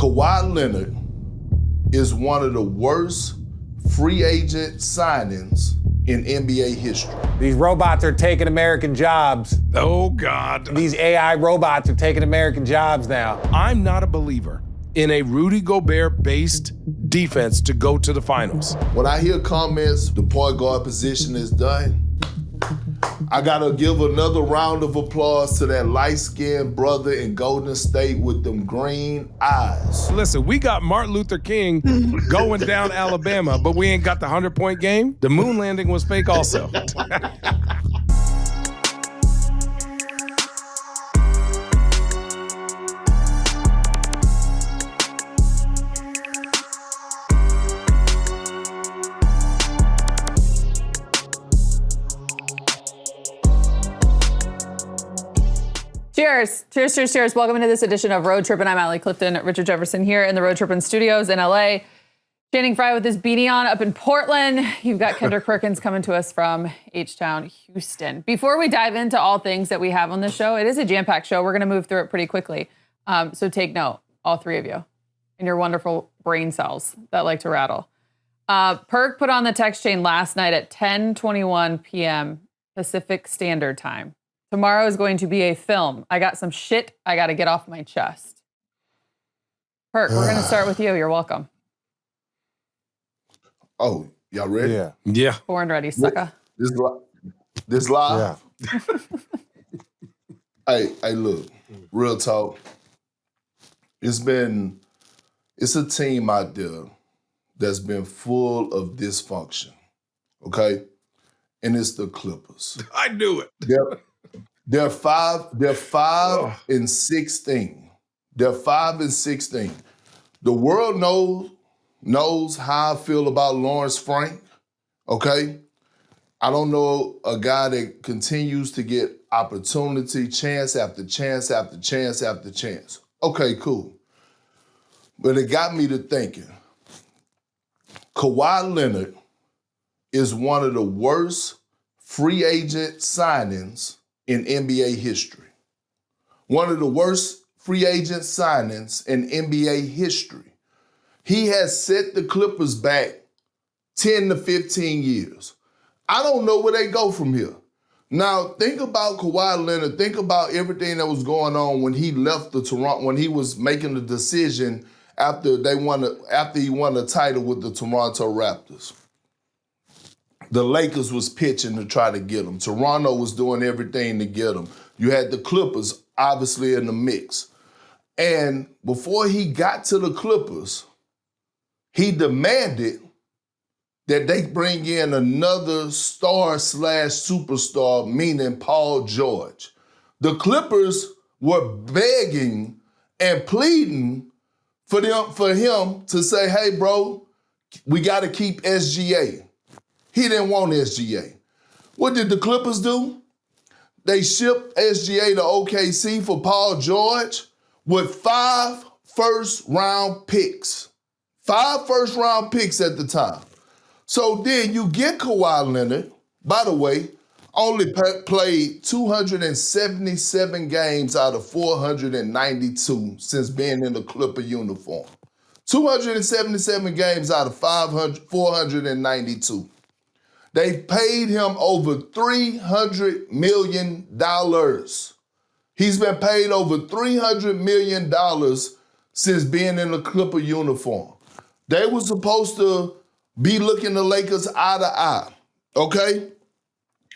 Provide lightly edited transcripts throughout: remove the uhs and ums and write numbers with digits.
Kawhi Leonard is one of the worst free agent signings in NBA history. These robots are taking American jobs. Oh, God. These AI robots are taking American jobs now. I'm not a believer in a Rudy Gobert-based defense to go to the finals. When I hear comments, the point guard position is done, I gotta give another round of applause to that light-skinned brother in Golden State with them green eyes. Listen, we got Martin Luther King going down Alabama, but we ain't got the 100-point game. The moon landing was fake also. Cheers. Cheers, cheers, cheers. Welcome into this edition of Road Trippin'. I'm Allie Clifton, Richard Jefferson here in the Road Trippin' studios in LA. Channing Frye with his beanie on up in Portland. You've got Kendrick Perkins coming to us from H-Town, Houston. Before we dive into all things that we have on this show, it is a jam-packed show. We're going to move through it pretty quickly. So take note, all three of you, and your wonderful brain cells that like to rattle. Perk put on the text chain last night at 10:21 p.m. Pacific Standard Time. Tomorrow is going to be a film. I got some shit I got to get off my chest. Perk, we're going to start with you. You're welcome. Oh, y'all ready? Yeah. Born ready, sucker. This live? Yeah. Hey, look, real talk. It's a team out there that's been full of dysfunction, okay? And it's the Clippers. I knew it. They're 5-16. They're 5-16. The world knows how I feel about Lawrence Frank, okay? I don't know a guy that continues to get opportunity, chance after chance after chance after chance. Okay, cool. But it got me to thinking, Kawhi Leonard is one of the worst free agent signings in NBA history. One of the worst free agent signings in NBA history. He has set the Clippers back 10 to 15 years. I don't know where they go from here. Now, think about Kawhi Leonard. Think about everything that was going on when he left the Toronto, when he was making the decision after he won a title with the Toronto Raptors. The Lakers was pitching to try to get him. Toronto was doing everything to get him. You had the Clippers, obviously, in the mix. And before he got to the Clippers, he demanded that they bring in another star/superstar, meaning Paul George. The Clippers were begging and pleading for him to say, hey, bro, we got to keep SGA. He didn't want SGA. What did the Clippers do? They shipped SGA to OKC for Paul George with 5 first-round picks. 5 first-round picks at the time. So then you get Kawhi Leonard, by the way, only played 277 games out of 492 since being in the Clipper uniform. 277 games out of 492. They paid him over $300 million. He's been paid over $300 million since being in the Clipper uniform. They were supposed to be looking the Lakers eye to eye, okay?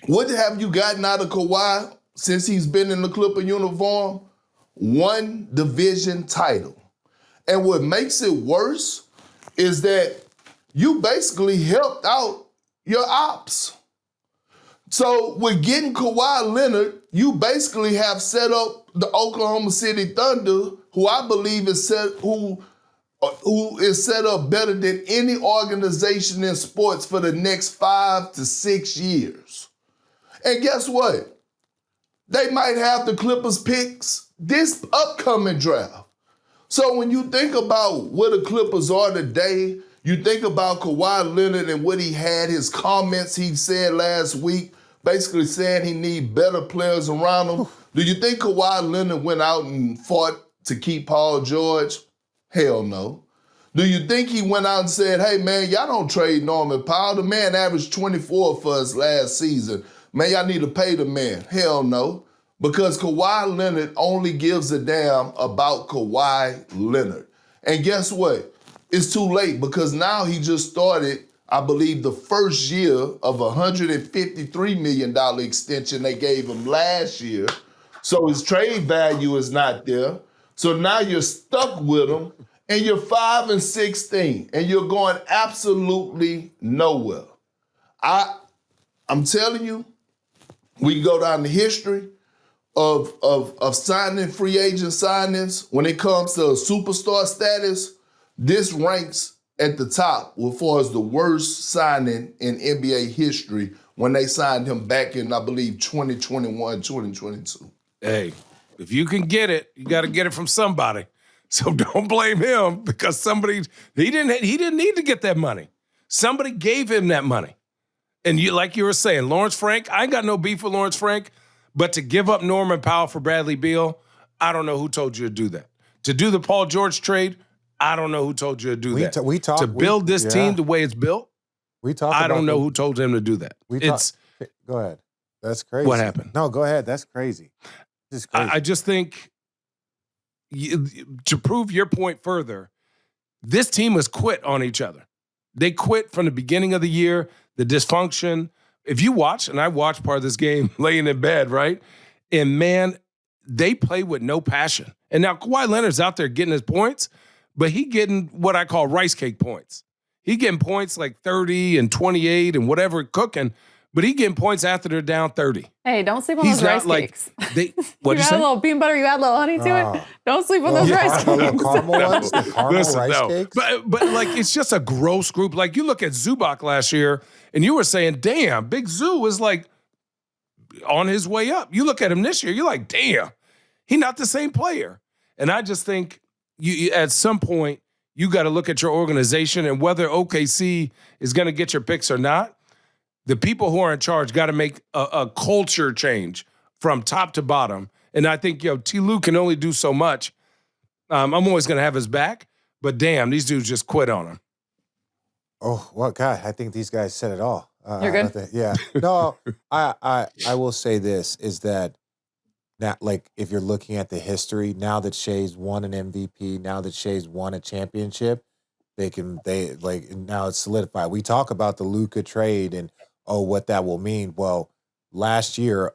What have you gotten out of Kawhi since he's been in the Clipper uniform? 1 division title. And what makes it worse is that you basically helped out your ops. So with getting Kawhi Leonard, you basically have set up the Oklahoma City Thunder, who I believe is set up better than any organization in sports for the next 5 to 6 years. And guess what? They might have the Clippers picks this upcoming draft. So when you think about where the Clippers are today, you think about Kawhi Leonard and what he had, his comments he said last week, basically saying he need better players around him. Do you think Kawhi Leonard went out and fought to keep Paul George? Hell no. Do you think he went out and said, hey, man, y'all don't trade Norman Powell? The man averaged 24 for us last season. Man, y'all need to pay the man. Hell no. Because Kawhi Leonard only gives a damn about Kawhi Leonard. And guess what? It's too late because now he just started, I believe, the first year of a $153 million extension they gave him last year. So his trade value is not there. So now you're stuck with him and you're 5-16 and you're going absolutely nowhere. I'm telling you, we can go down the history of signing free agent signings. When it comes to superstar status, this ranks at the top as far as the worst signing in NBA history when they signed him back in, I believe, 2021, 2022. Hey, if you can get it, you got to get it from somebody. So don't blame him because he didn't need to get that money. Somebody gave him that money. And like you were saying, Lawrence Frank, I ain't got no beef with Lawrence Frank, but to give up Norman Powell for Bradley Beal, I don't know who told you to do that. To do the Paul George trade, I don't know who told you to do that. To build this team the way it's built, I don't know who told him to do that. Go ahead. That's crazy. What happened? No, go ahead. That's crazy. This is crazy. I just think, to prove your point further, this team has quit on each other. They quit from the beginning of the year, the dysfunction. If you watch, and I watched part of this game laying in bed, right? And man, they play with no passion. And now Kawhi Leonard's out there getting his points, but he getting what I call rice cake points. He getting points like 30 and 28 and whatever cooking, but he getting points after they're down 30. Hey, don't sleep on those rice cakes. What'd you add say? a little peanut butter, you add a little honey to it. Don't sleep on those rice cakes. Caramel ones, the caramel rice cakes. But like, it's just a gross group. Like, you look at Zubac last year, and you were saying, damn, Big Zoo is like on his way up. You look at him this year, you're like, damn, he's not the same player. And I just think you at some point, you got to look at your organization and whether OKC is going to get your picks or not. The people who are in charge got to make a culture change from top to bottom. And I think, T. Lue can only do so much. I'm always going to have his back, but damn, these dudes just quit on him. Oh, well, God, I think these guys said it all. You're good? Yeah. No, I will say this is that now, like, if you're looking at the history, now that Shea's won an MVP, now that Shea's won a championship, now it's solidified. We talk about the Luka trade and, what that will mean. Well, last year,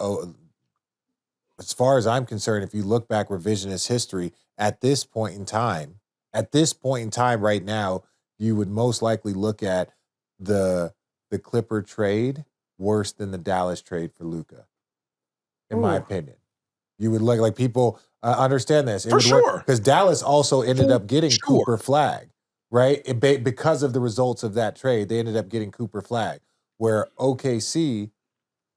as far as I'm concerned, if you look back revisionist history, at this point in time right now, you would most likely look at the Clipper trade worse than the Dallas trade for Luka, in my opinion. You would look like people understand this. For sure. Because Dallas also ended up getting Cooper Flagg, right? Because of the results of that trade, they ended up getting Cooper Flagg, where OKC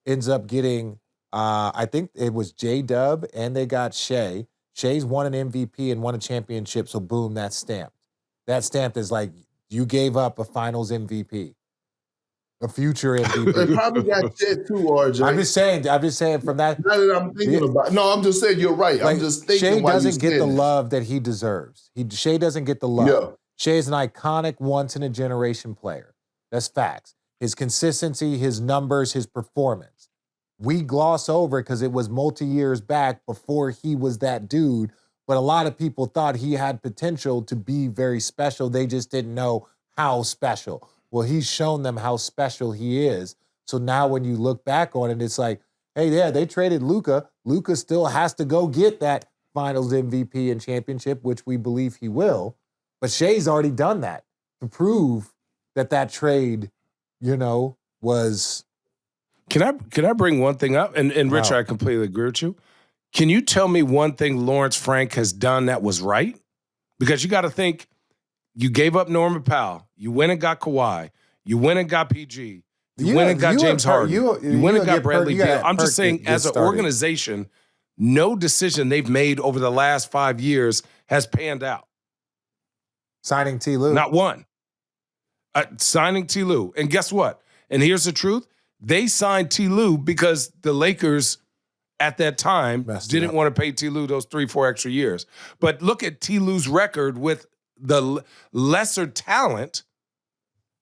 ends up getting, I think it was J-Dub, and they got Shea. Shea's won an MVP and won a championship, so boom, that's stamped. That stamped is like, you gave up a finals MVP. A future MVP. They probably got shit too, RJ. I'm just saying from that. Now that I'm thinking about it. No, I'm just saying you're right. Like, I'm just thinking Shea why doesn't get the it. love that he deserves. Shea doesn't get the love. Yeah. Shea is an iconic once-in-a-generation player. That's facts. His consistency, his numbers, his performance. We gloss over because it was multi-years back before he was that dude, but a lot of people thought he had potential to be very special. They just didn't know how special. Well, he's shown them how special he is. So now when you look back on it, it's like, hey, yeah, they traded Luka. Luka still has to go get that finals MVP and championship, which we believe he will. But Shea's already done that to prove that trade, was. Can I bring one thing up? And Rich, I completely agree with you. Can you tell me one thing Lawrence Frank has done that was right? Because you got to think, you gave up Norman Powell. You went and got Kawhi. You went and got PG. You went and got James Harden. You went and got Bradley Beal. I'm just saying, as an organization, no decision they've made over the last 5 years has panned out. Signing T. Lue. Not one. Signing T. Lue. And guess what? And here's the truth. They signed T. Lue because the Lakers at that time didn't want to pay T. Lue those 3-4 extra years. But look at T. Lue's record with lesser talent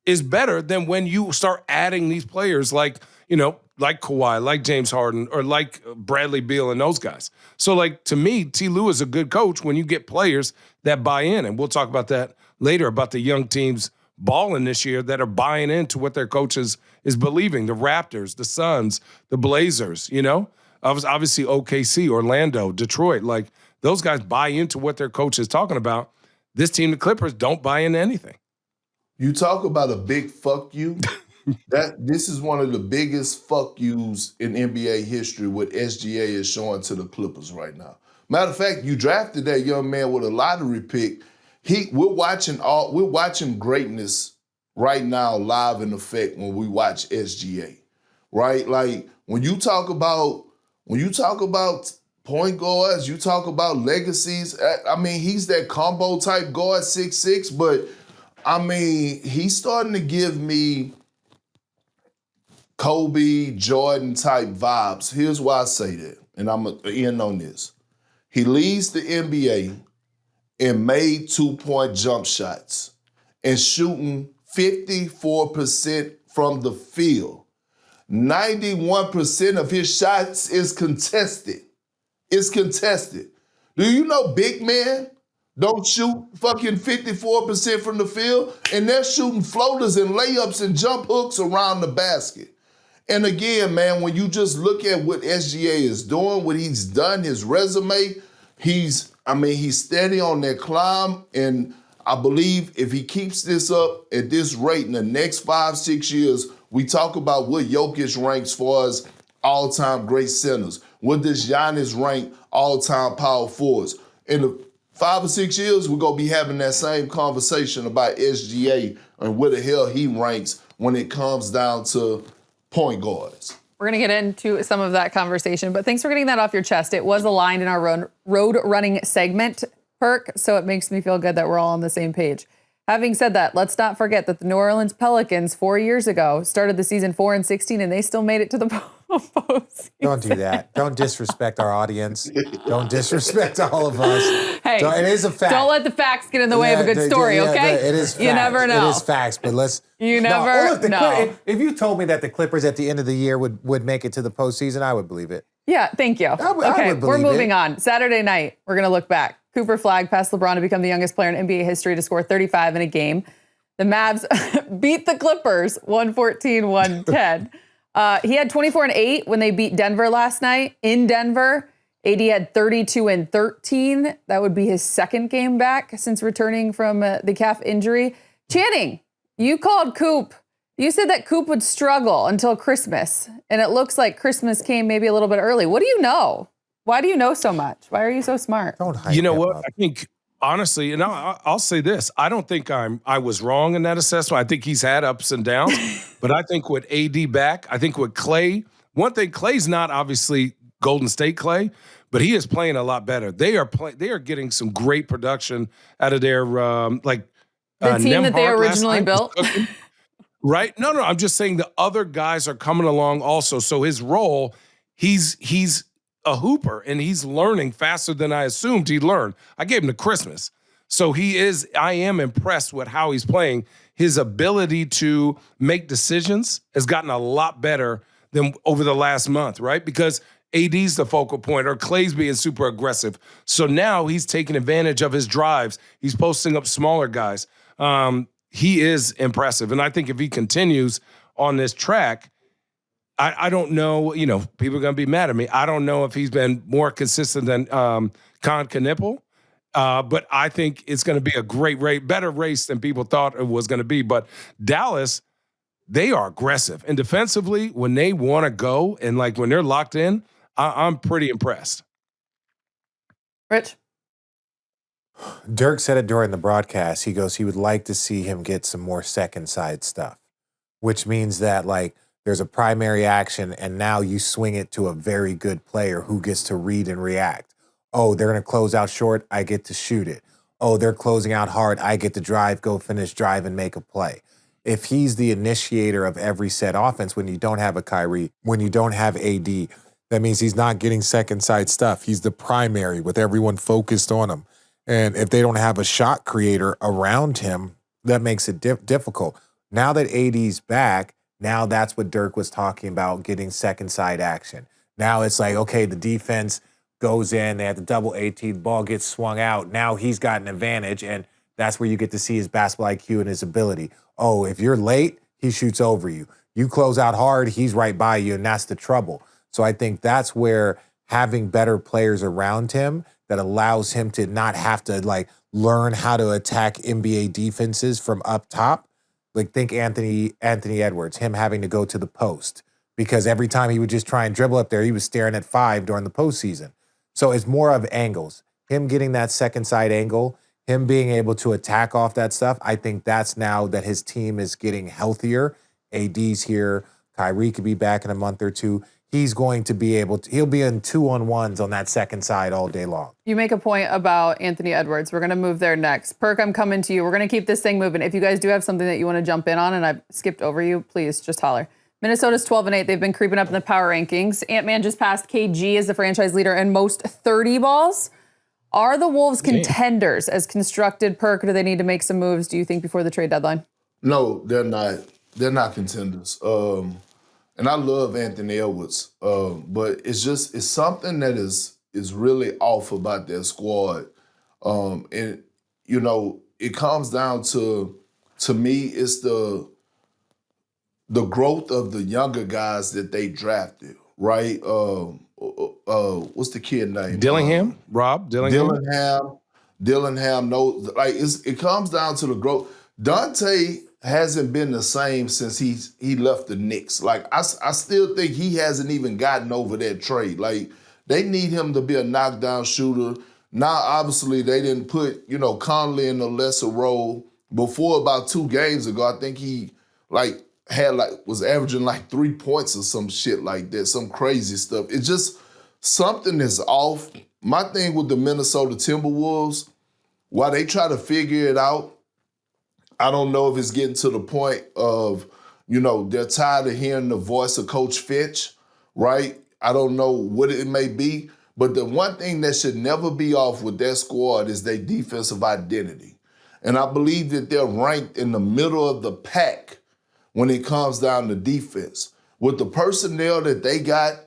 is better than when you start adding these players like Kawhi, like James Harden, or like Bradley Beal and those guys. So, like, to me, T. Lue is a good coach when you get players that buy in. And we'll talk about that later, about the young teams balling this year that are buying into what their coaches is believing. The Raptors, the Suns, the Blazers, obviously OKC, Orlando, Detroit. Like, those guys buy into what their coach is talking about. This team, the Clippers, don't buy into anything. You talk about a big fuck you. This is one of the biggest fuck yous in NBA history, what SGA is showing to the Clippers right now. Matter of fact, you drafted that young man with a lottery pick. We're watching greatness right now live in effect when we watch SGA, right? Like when you talk about point guards, you talk about legacies. I mean, he's that combo type guard, 6'6", but I mean, he's starting to give me Kobe, Jordan type vibes. Here's why I say that, and I'm going to end on this. He leads the NBA in made 2-point jump shots and shooting 54% from the field. 91% of his shots is contested. It's contested. Do you know big men don't shoot fucking 54% from the field, and they're shooting floaters and layups and jump hooks around the basket? And again, man, when you just look at what SGA is doing, what he's done, his resume, he's steady on that climb. And I believe if he keeps this up at this rate in the next 5-6 years, we talk about what Jokic ranks for as all-time great centers. What does Giannis rank all-time power forwards? In the 5 or 6 years, we're going to be having that same conversation about SGA and where the hell he ranks when it comes down to point guards. We're going to get into some of that conversation, but thanks for getting that off your chest. It was aligned in our road running segment, Perk, so it makes me feel good that we're all on the same page. Having said that, let's not forget that the New Orleans Pelicans 4 years ago started the season 4-16, and they still made it to the postseason. Don't do that. Don't disrespect our audience. Don't disrespect all of us. Hey, it is a fact. Don't let the facts get in the way of a good story, okay? It is facts. You never know. It is facts, but let's... You never know. If you told me that the Clippers at the end of the year would make it to the postseason, I would believe it. Yeah, thank you. I would we're believe moving on. Saturday night, we're going to look back. Cooper Flagg passed LeBron to become the youngest player in NBA history to score 35 in a game. The Mavs beat the Clippers 114-110. He had 24 and 8 when they beat Denver last night in Denver. AD had 32 and 13. That would be his second game back since returning from the calf injury. Channing, you called Coop. You said that Coop would struggle until Christmas, and it looks like Christmas came maybe a little bit early. What do you know? Why do you know so much? Why are you so smart? Don't hype You know him what? up. I think, honestly, and I'll say this. I don't think I was wrong in that assessment. I think he's had ups and downs. But I think with AD back, I think with Clay, one thing, Clay's not obviously Golden State Clay, but he is playing a lot better. They are getting some great production out of their The team that they originally built. Right? No, I'm just saying the other guys are coming along also. So his role, he's a hooper, and he's learning faster than I assumed he'd learn. I gave him to Christmas. So I am impressed with how he's playing. His ability to make decisions has gotten a lot better than over the last month, right? Because AD's the focal point, or Clay's being super aggressive. So now he's taking advantage of his drives. He's posting up smaller guys. He is impressive. And I think if he continues on this track, I don't know, people are going to be mad at me. I don't know if he's been more consistent than Knipple, but I think it's going to be a great race, better race than people thought it was going to be. But Dallas, they are aggressive. And defensively, when they want to go and when they're locked in, I'm pretty impressed. Rich? Dirk said it during the broadcast. He goes, he would like to see him get some more second side stuff, which means that there's a primary action, and now you swing it to a very good player who gets to read and react. Oh, they're going to close out short. I get to shoot it. Oh, they're closing out hard. I get to drive, go finish, drive, and make a play. If he's the initiator of every set offense, when you don't have a Kyrie, when you don't have AD, that means he's not getting second side stuff. He's the primary with everyone focused on him. And if they don't have a shot creator around him, that makes it difficult. Now that AD's back, now that's what Dirk was talking about, getting second side action. Now it's like, okay, the defense goes in, they have the double 18, ball gets swung out. Now he's got an advantage, and that's where you get to see his basketball IQ and his ability. Oh, if you're late, he shoots over you. You close out hard, he's right by you, and that's the trouble. So I think that's where having better players around him that allows him to not have to like learn how to attack NBA defenses from up top. Like think Anthony Edwards, him having to go to the post because every time he would just try and dribble up there, he was staring at 5 during the postseason. So it's more of angles. Him getting that second side angle, him being able to attack off that stuff. I think that's now that his team is getting healthier. AD's here. Kyrie could be back in a month or two. He's going to be able to, he'll be in 2-on-1s on that second side all day long. You make a point about Anthony Edwards. We're going to move there next. Perk, I'm coming to you. We're going to keep this thing moving. If you guys do have something that you want to jump in on and I've skipped over you, please just holler. Minnesota's 12-8. They've been creeping up in the power rankings. Ant-Man just passed KG as the franchise leader in most 30 balls. Are the Wolves contenders as constructed? Perk, or do they need to make some moves, do you think, before the trade deadline? No, they're not. They're not contenders. And I love Anthony Edwards, but it's something that is really off about their squad. And, you know, it comes down to me, it's the growth of the younger guys that they drafted, right? What's the kid name? Dillingham? Rob Dillingham? Dillingham knows, like, it comes down to the growth. Dante hasn't been the same since he left the Knicks. Like, I still think he hasn't even gotten over that trade. Like, they need him to be a knockdown shooter. Now, obviously, they didn't put, you know, Conley in a lesser role. Before, about 2 games ago, I think he, like, was averaging, like, 3 points or some shit like that, some crazy stuff. It's just something is off. My thing with the Minnesota Timberwolves, while they try to figure it out, I don't know if it's getting to the point of, you know, they're tired of hearing the voice of Coach Finch, right? I don't know what it may be, but the one thing that should never be off with their squad is their defensive identity. And I believe that they're ranked in the middle of the pack when it comes down to defense. With the personnel that they got,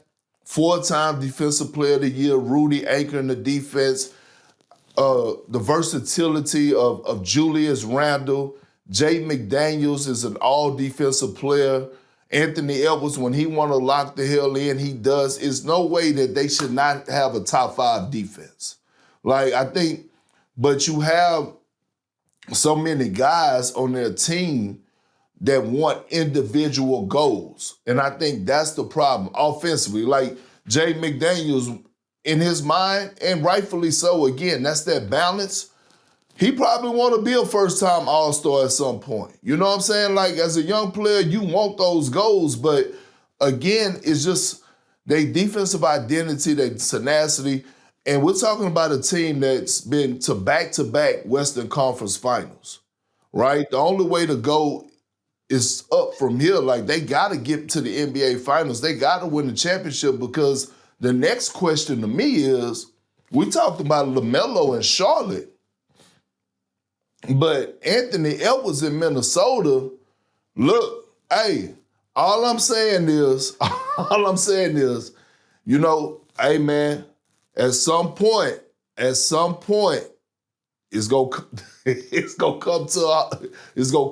4-time Defensive Player of the Year, Rudy anchoring the defense, the versatility of Julius Randle, Jay McDaniels is an all-defensive player. Anthony Edwards, when he want to lock the hell in, he does. It's no way that they should not have a top 5 defense. Like, I think, but you have so many guys on their team that want individual goals. And I think that's the problem offensively. Like, Jay McDaniels, in his mind, and rightfully so, again, that's that balance. He probably want to be a first-time All-Star at some point. You know what I'm saying? Like, as a young player, you want those goals, but again, it's just their defensive identity, their tenacity, and we're talking about a team that's been to back-to-back Western Conference Finals, right? The only way to go is up from here. Like, they got to get to the NBA Finals. They got to win the championship because the next question to me is, we talked about LaMelo in Charlotte, but Anthony Edwards in Minnesota, look, hey, all I'm saying is, you know, hey, man, at some point, it's gonna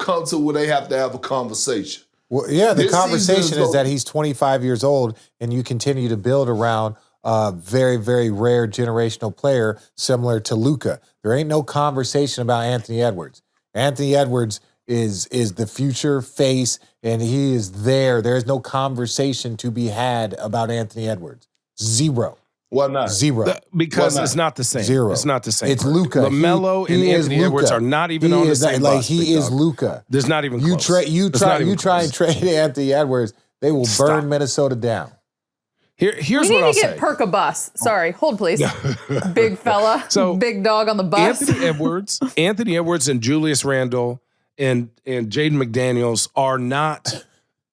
come to where they have to have a conversation. Well, yeah, the This conversation season is that he's 25 years old and you continue to build around a very, very rare generational player similar to Luka. There ain't no conversation about Anthony Edwards. Anthony Edwards is the future face, and he is there. There is no conversation to be had about Anthony Edwards. Zero. Why not? Zero. Because it's not the same. Zero. It's not the same. It's Luka. LaMelo and Anthony Edwards are not even on the same bus. He is Luka. There's not even close. You try and trade Anthony Edwards, they will burn Minnesota down. Here's we what need I'll to get say. Perk a bus. Sorry, hold please. Big fella, So, big dog on the bus. Anthony Edwards and Julius Randle and Jaden McDaniels are not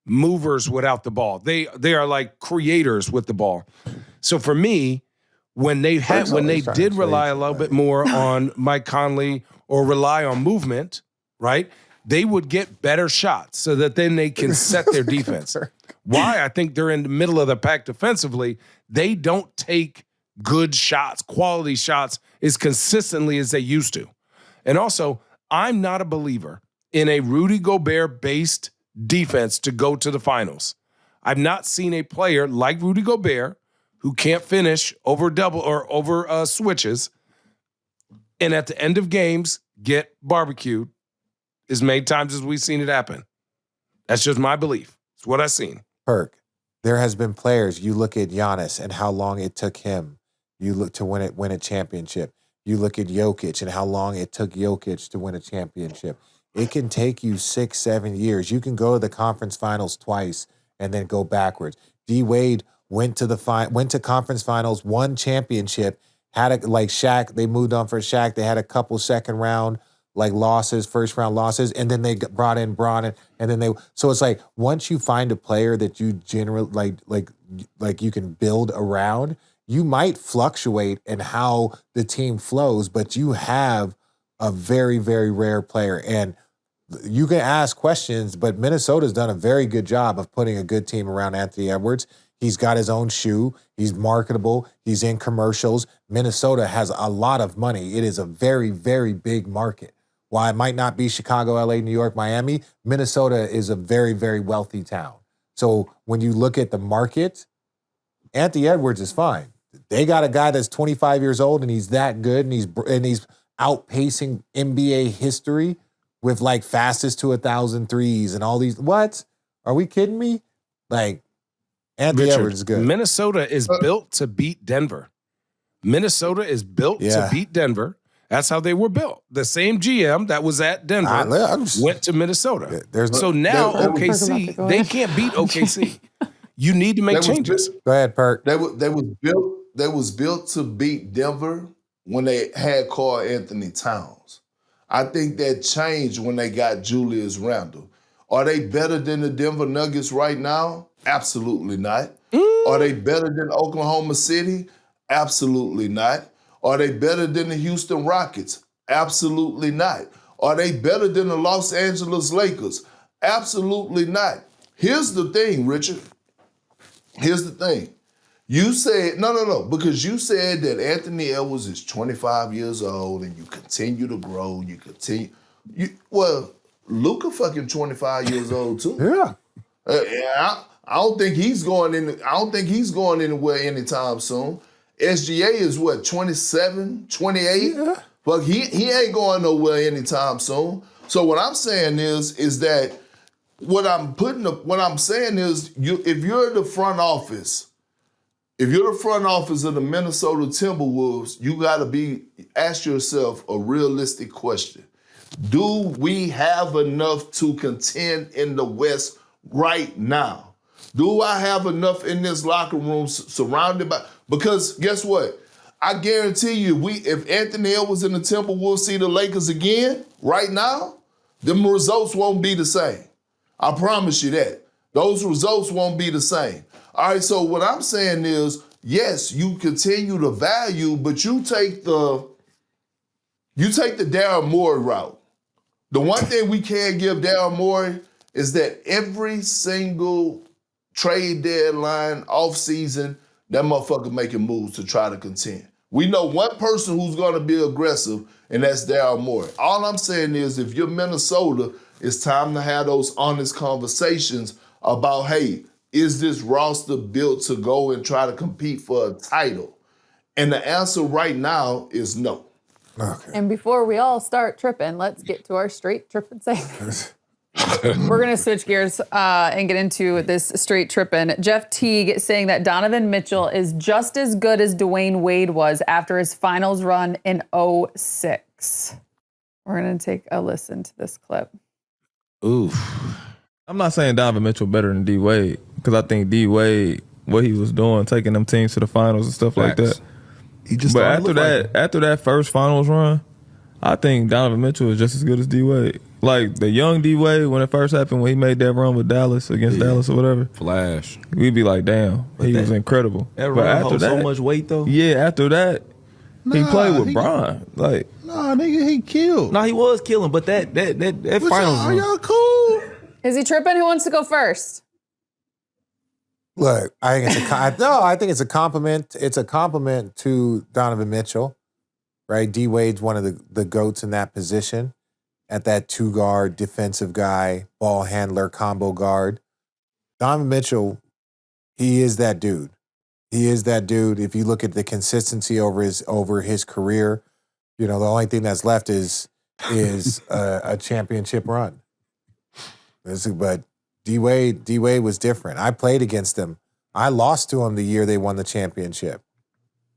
movers without the ball. They are like creators with the ball. So for me, when they did rely a little bit more on Mike Conley or rely on movement, right? They would get better shots so that then they can set their defense. Why? I think they're in the middle of the pack defensively. They don't take good shots, quality shots, as consistently as they used to. And also, I'm not a believer in a Rudy Gobert-based defense to go to the finals. I've not seen a player like Rudy Gobert who can't finish over double or over switches, and at the end of games get barbecued as many times as we've seen it happen. That's just my belief. It's what I've seen. Perk, there has been players. You look at Giannis and how long it took him. You look to win a championship. You look at Jokic and how long it took Jokic to win a championship. It can take you 6-7 years. You can go to the conference finals twice and then go backwards. D Wade went to conference finals, won championship, like Shaq. They moved on for Shaq. They had a couple second round losses, first round losses, and then they brought in Bron, and then so it's like once you find a player that you generally like you can build around, you might fluctuate in how the team flows, but you have a very, very rare player. And you can ask questions, but Minnesota's done a very good job of putting a good team around Anthony Edwards. He's got his own shoe. He's marketable. He's in commercials. Minnesota has a lot of money. It is a very, very big market. While it might not be Chicago, LA, New York, Miami, Minnesota is a very, very wealthy town. So when you look at the market, Anthony Edwards is fine. They got a guy that's 25 years old and he's that good and he's outpacing NBA history with fastest to 1,000 threes and all these. What? Are we kidding me? Anthony Edwards is good. Minnesota is built to beat Denver. Minnesota is built to beat Denver. That's how they were built. The same GM that was at Denver went to Minnesota. So now OKC, they can't beat OKC. You need to make changes. Go ahead, Perk. They was built to beat Denver when they had Karl Anthony Towns. I think that changed when they got Julius Randle. Are they better than the Denver Nuggets right now? Absolutely not. Are they better than Oklahoma City? Absolutely not. Are they better than the Houston Rockets? Absolutely not. Are they better than the Los Angeles Lakers? Absolutely not. Here's the thing, Richard. Here's the thing. You said, no, because you said that Anthony Edwards is 25 years old and you continue to grow, Luka fucking 25 years old too. Yeah. I don't think he's going anywhere anytime soon. SGA is 27, 28? Yeah. But he ain't going nowhere anytime soon. So what I'm saying is that what I'm saying is if you're the front office of the Minnesota Timberwolves, you gotta ask yourself a realistic question. Do we have enough to contend in the West right now? Do I have enough in this locker room surrounded by? Because guess what? I guarantee you, if Anthony Edwards and the Timberwolves see the Lakers again right now, them results won't be the same. I promise you that. Those results won't be the same. All right, so what I'm saying is, yes, you continue to value, but you take the Daryl Morey route. The one thing we can give Daryl Morey is that every single trade deadline, offseason, that motherfucker making moves to try to contend. We know one person who's going to be aggressive, and that's Daryl Morey. All I'm saying is if you're Minnesota, it's time to have those honest conversations about, hey, is this roster built to go and try to compete for a title? And the answer right now is no. Okay. And before we all start tripping, let's get to our straight tripping segment. We're going to switch gears and get into this straight tripping. Jeff Teague saying that Donovan Mitchell is just as good as Dwayne Wade was after his finals run in 2006. We're going to take a listen to this clip. Oof. I'm not saying Donovan Mitchell better than D Wade because I think D Wade, what he was doing, taking them teams to the finals and stuff like that. He just but after that first finals run, I think Donovan Mitchell is just as good as D Wade. Like the young D Wade when it first happened, when he made that run with Dallas against Dallas or whatever. Flash. We'd be like, damn, he was incredible. That But run holds so much weight though. Yeah, after that, he played with he- Bron. Like, Nah, nigga, he killed. No, he was killing, but that What's finals y'all, run. y'all cool? Is he tripping? Who wants to go first? Look, I think I think it's a compliment. It's a compliment to Donovan Mitchell, right? D Wade's one of the GOATs in that position, at that 2-guard defensive guy, ball handler, combo guard. Donovan Mitchell, he is that dude. He is that dude. If you look at the consistency over his career, the only thing that's left is a championship run. But D Wade was different. I played against him. I lost to him the year they won the championship.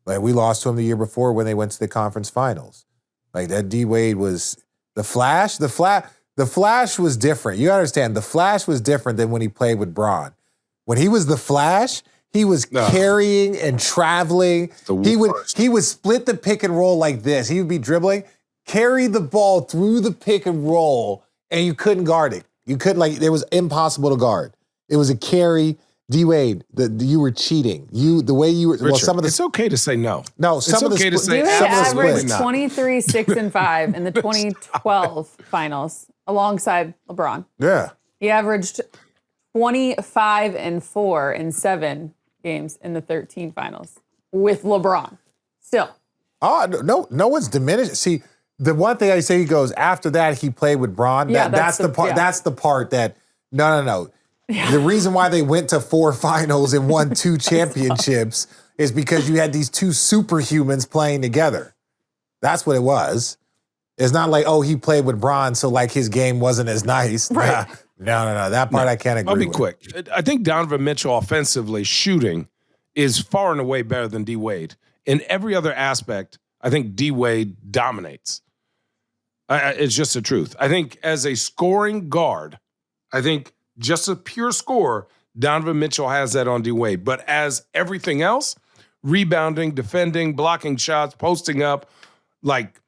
Like, we lost to him the year before when they went to the conference finals. Like, that D Wade was the Flash. The Flash was different. You understand? The Flash was different than when he played with Bron. When he was the Flash, he was carrying and traveling. He would split the pick and roll like this. He would be dribbling, carry the ball through the pick and roll, and you couldn't guard it. You couldn't, it was impossible to guard. It was a carry. D Wade, you were cheating. The way you were. Richard, some of the. it's okay to say no. No, it's okay to say Dude absolutely averaged not. 23, 6, and 5 in the 2012 finals alongside LeBron. Yeah. He averaged 25 and 4 in 7 games in the 13 finals with LeBron. Still. Oh, no one's diminished. See, the one thing I say, he goes, after that, he played with Bron. Yeah, that's the part. yeah. That's the part that, no. Yeah. The reason why they went to 4 finals and won 2 championships is because you had these 2 superhumans playing together. That's what it was. It's not like, oh, he played with Bron, so like his game wasn't as nice. Right. No. That part I can't agree I'll be with. quick. I think Donovan Mitchell offensively shooting is far and away better than D Wade. In every other aspect, I think D Wade dominates. It's just the truth. I think as a scoring guard, I think just a pure scorer, Donovan Mitchell has that on D Wade. But as everything else, rebounding, defending, blocking shots, posting up, like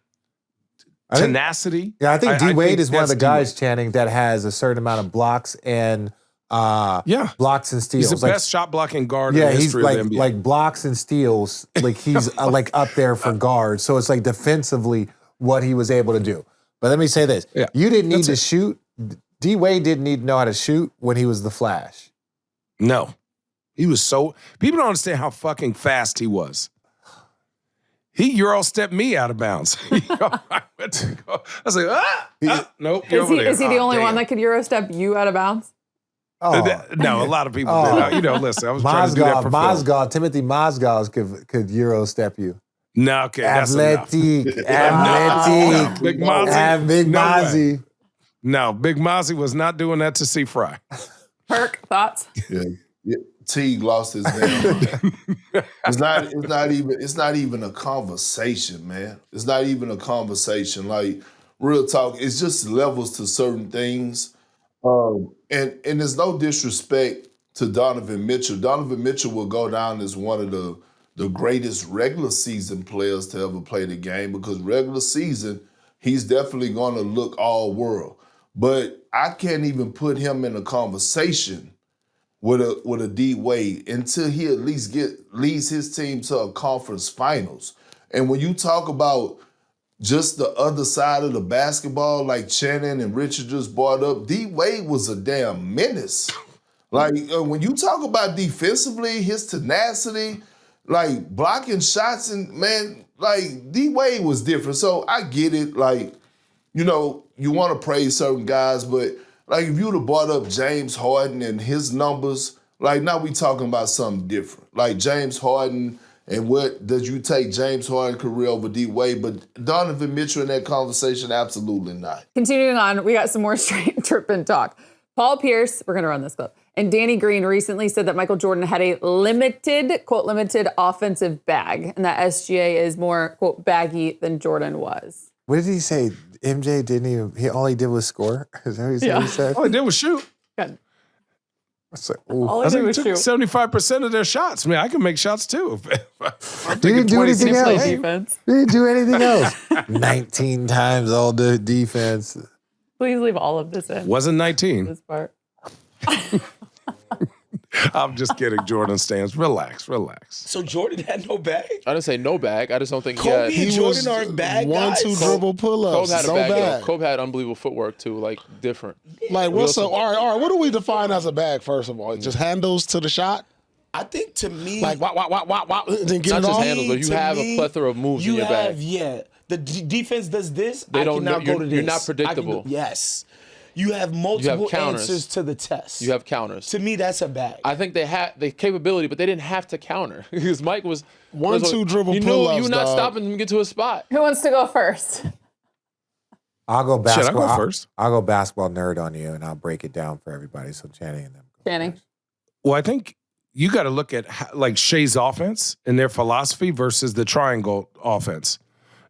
tenacity. I think D Wade is one of the that's guys, D-Wade. Channing, that has a certain amount of blocks and blocks and steals. He's the Like, best shot blocking guard in yeah, the he's history like of the NBA. like blocks and steals. Like he's like up there for guards. So it's like defensively what he was able to do. But let me say this: you didn't need to shoot. D Wade didn't need to know how to shoot when he was the Flash. No. He was so... People don't understand how fucking fast he was. He Euro stepped me out of bounds. I was like, nope. Is he the only one that could Euro step you out of bounds? Oh. No, a lot of people did. Listen, I was trying to do that for Phil. Timothy Mozgov could Euro step you. No, okay, that's enough. Athletic. Big Mozzie. Big No way. Mozzie. No, Big Mozzie was not doing that to see Fry. Perk, thoughts? Yeah. Teague lost his damn. It's not even a conversation, man. It's not even a conversation. Like, real talk, it's just levels to certain things. And there's no disrespect to Donovan Mitchell. Donovan Mitchell will go down as one of the greatest regular season players to ever play the game, because regular season, he's definitely going to look all world. But I can't even put him in a conversation with a D Wade until he at least leads his team to a conference finals. And when you talk about just the other side of the basketball, like Shannon and Richard just brought up, D Wade was a damn menace. Like, when you talk about defensively, his tenacity, like blocking shots, and man, like D Wade was different. So I get it. Like, you want to praise certain guys, but like if you'd have brought up James Harden and his numbers, like now we talking about something different. Like James Harden, and what does you take James Harden career over D Wade? But Donovan Mitchell in that conversation, absolutely not. Continuing on, we got some more straight tripping talk. Paul Pierce, we're going to run this clip, and Danny Green recently said that Michael Jordan had a limited, quote, limited offensive bag, and that SGA is more, quote, baggy than Jordan was. What did he say? MJ didn't even, all he did was score? Is that what he said? All he did was shoot. Good. I think he took 75% of their shots. Man, I can make shots too. Did he do anything else? Defense. Did he do anything else? 19 times all the defense. Please leave all of this in. Wasn't 19. This part. I'm just kidding, Jordan stands. Relax. So Jordan had no bag? I didn't say no bag. I just don't think Kobe he and Jordan are bag guys? 1-2 dribble Kobe pull-ups. had a No bag. bag. Kobe had unbelievable footwork too, like different. Like, what's up? All right. What do we define as a bag, first of all? Just handles to the shot? I think to me, Like, wop, then get Not it just off? handles, but you to have me, a plethora of moves in you your bag. have, yeah. The defense does this. They I don't can know- now go to you're this. not I can predictable. yes. You have multiple counters. answers to the test. You have counters. To me, that's a bag. I think they had the capability, but they didn't have to counter because Mike was 1-2 dribble You knew pull-ups, you were not dog. stopping him to get to his spot. Who wants to go first? I'll go Shit, basketball. I'll go first. I'll go basketball nerd on you, and I'll break it down for everybody. So Channing and them. go Channing. first. Well, I think you got to look at like Shea's offense and their philosophy versus the triangle offense.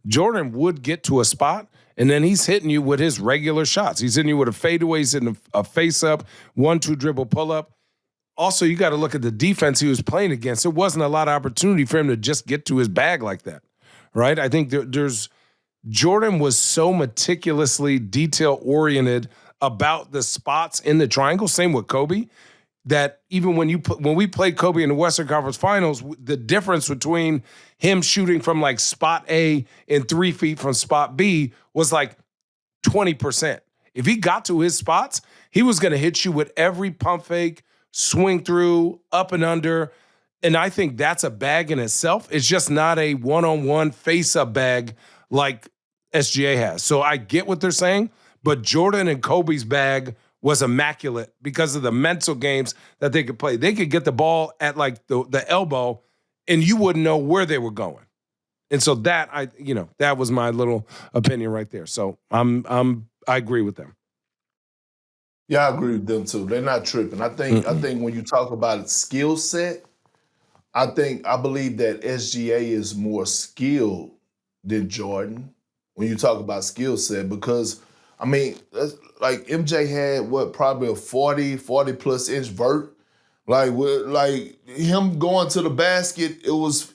Jordan would get to a spot, and then he's hitting you with his regular shots. He's hitting you with a fadeaway, he's hitting a face-up, 1-2 dribble pull-up. Also, you got to look at the defense he was playing against. There wasn't a lot of opportunity for him to just get to his bag like that, right? I think there's Jordan was so meticulously detail-oriented about the spots in the triangle, same with Kobe, that even when we played Kobe in the Western Conference Finals, the difference between him shooting from like spot A and 3 feet from spot B was like 20%. If he got to his spots, he was going to hit you with every pump fake, swing through, up and under. And I think that's a bag in itself. It's just not a one-on-one face-up bag like SGA has. So I get what they're saying, but Jordan and Kobe's bag was immaculate because of the mental games that they could play. They could get the ball at like the elbow and you wouldn't know where they were going. And so that that was my little opinion right there. So I agree with them. Yeah, I agree with them too. They're not tripping. I think when you talk about skill set, I believe that SGA is more skilled than Jordan when you talk about skill set because I mean, like MJ had probably a 40 plus inch vert. Like him going to the basket, it was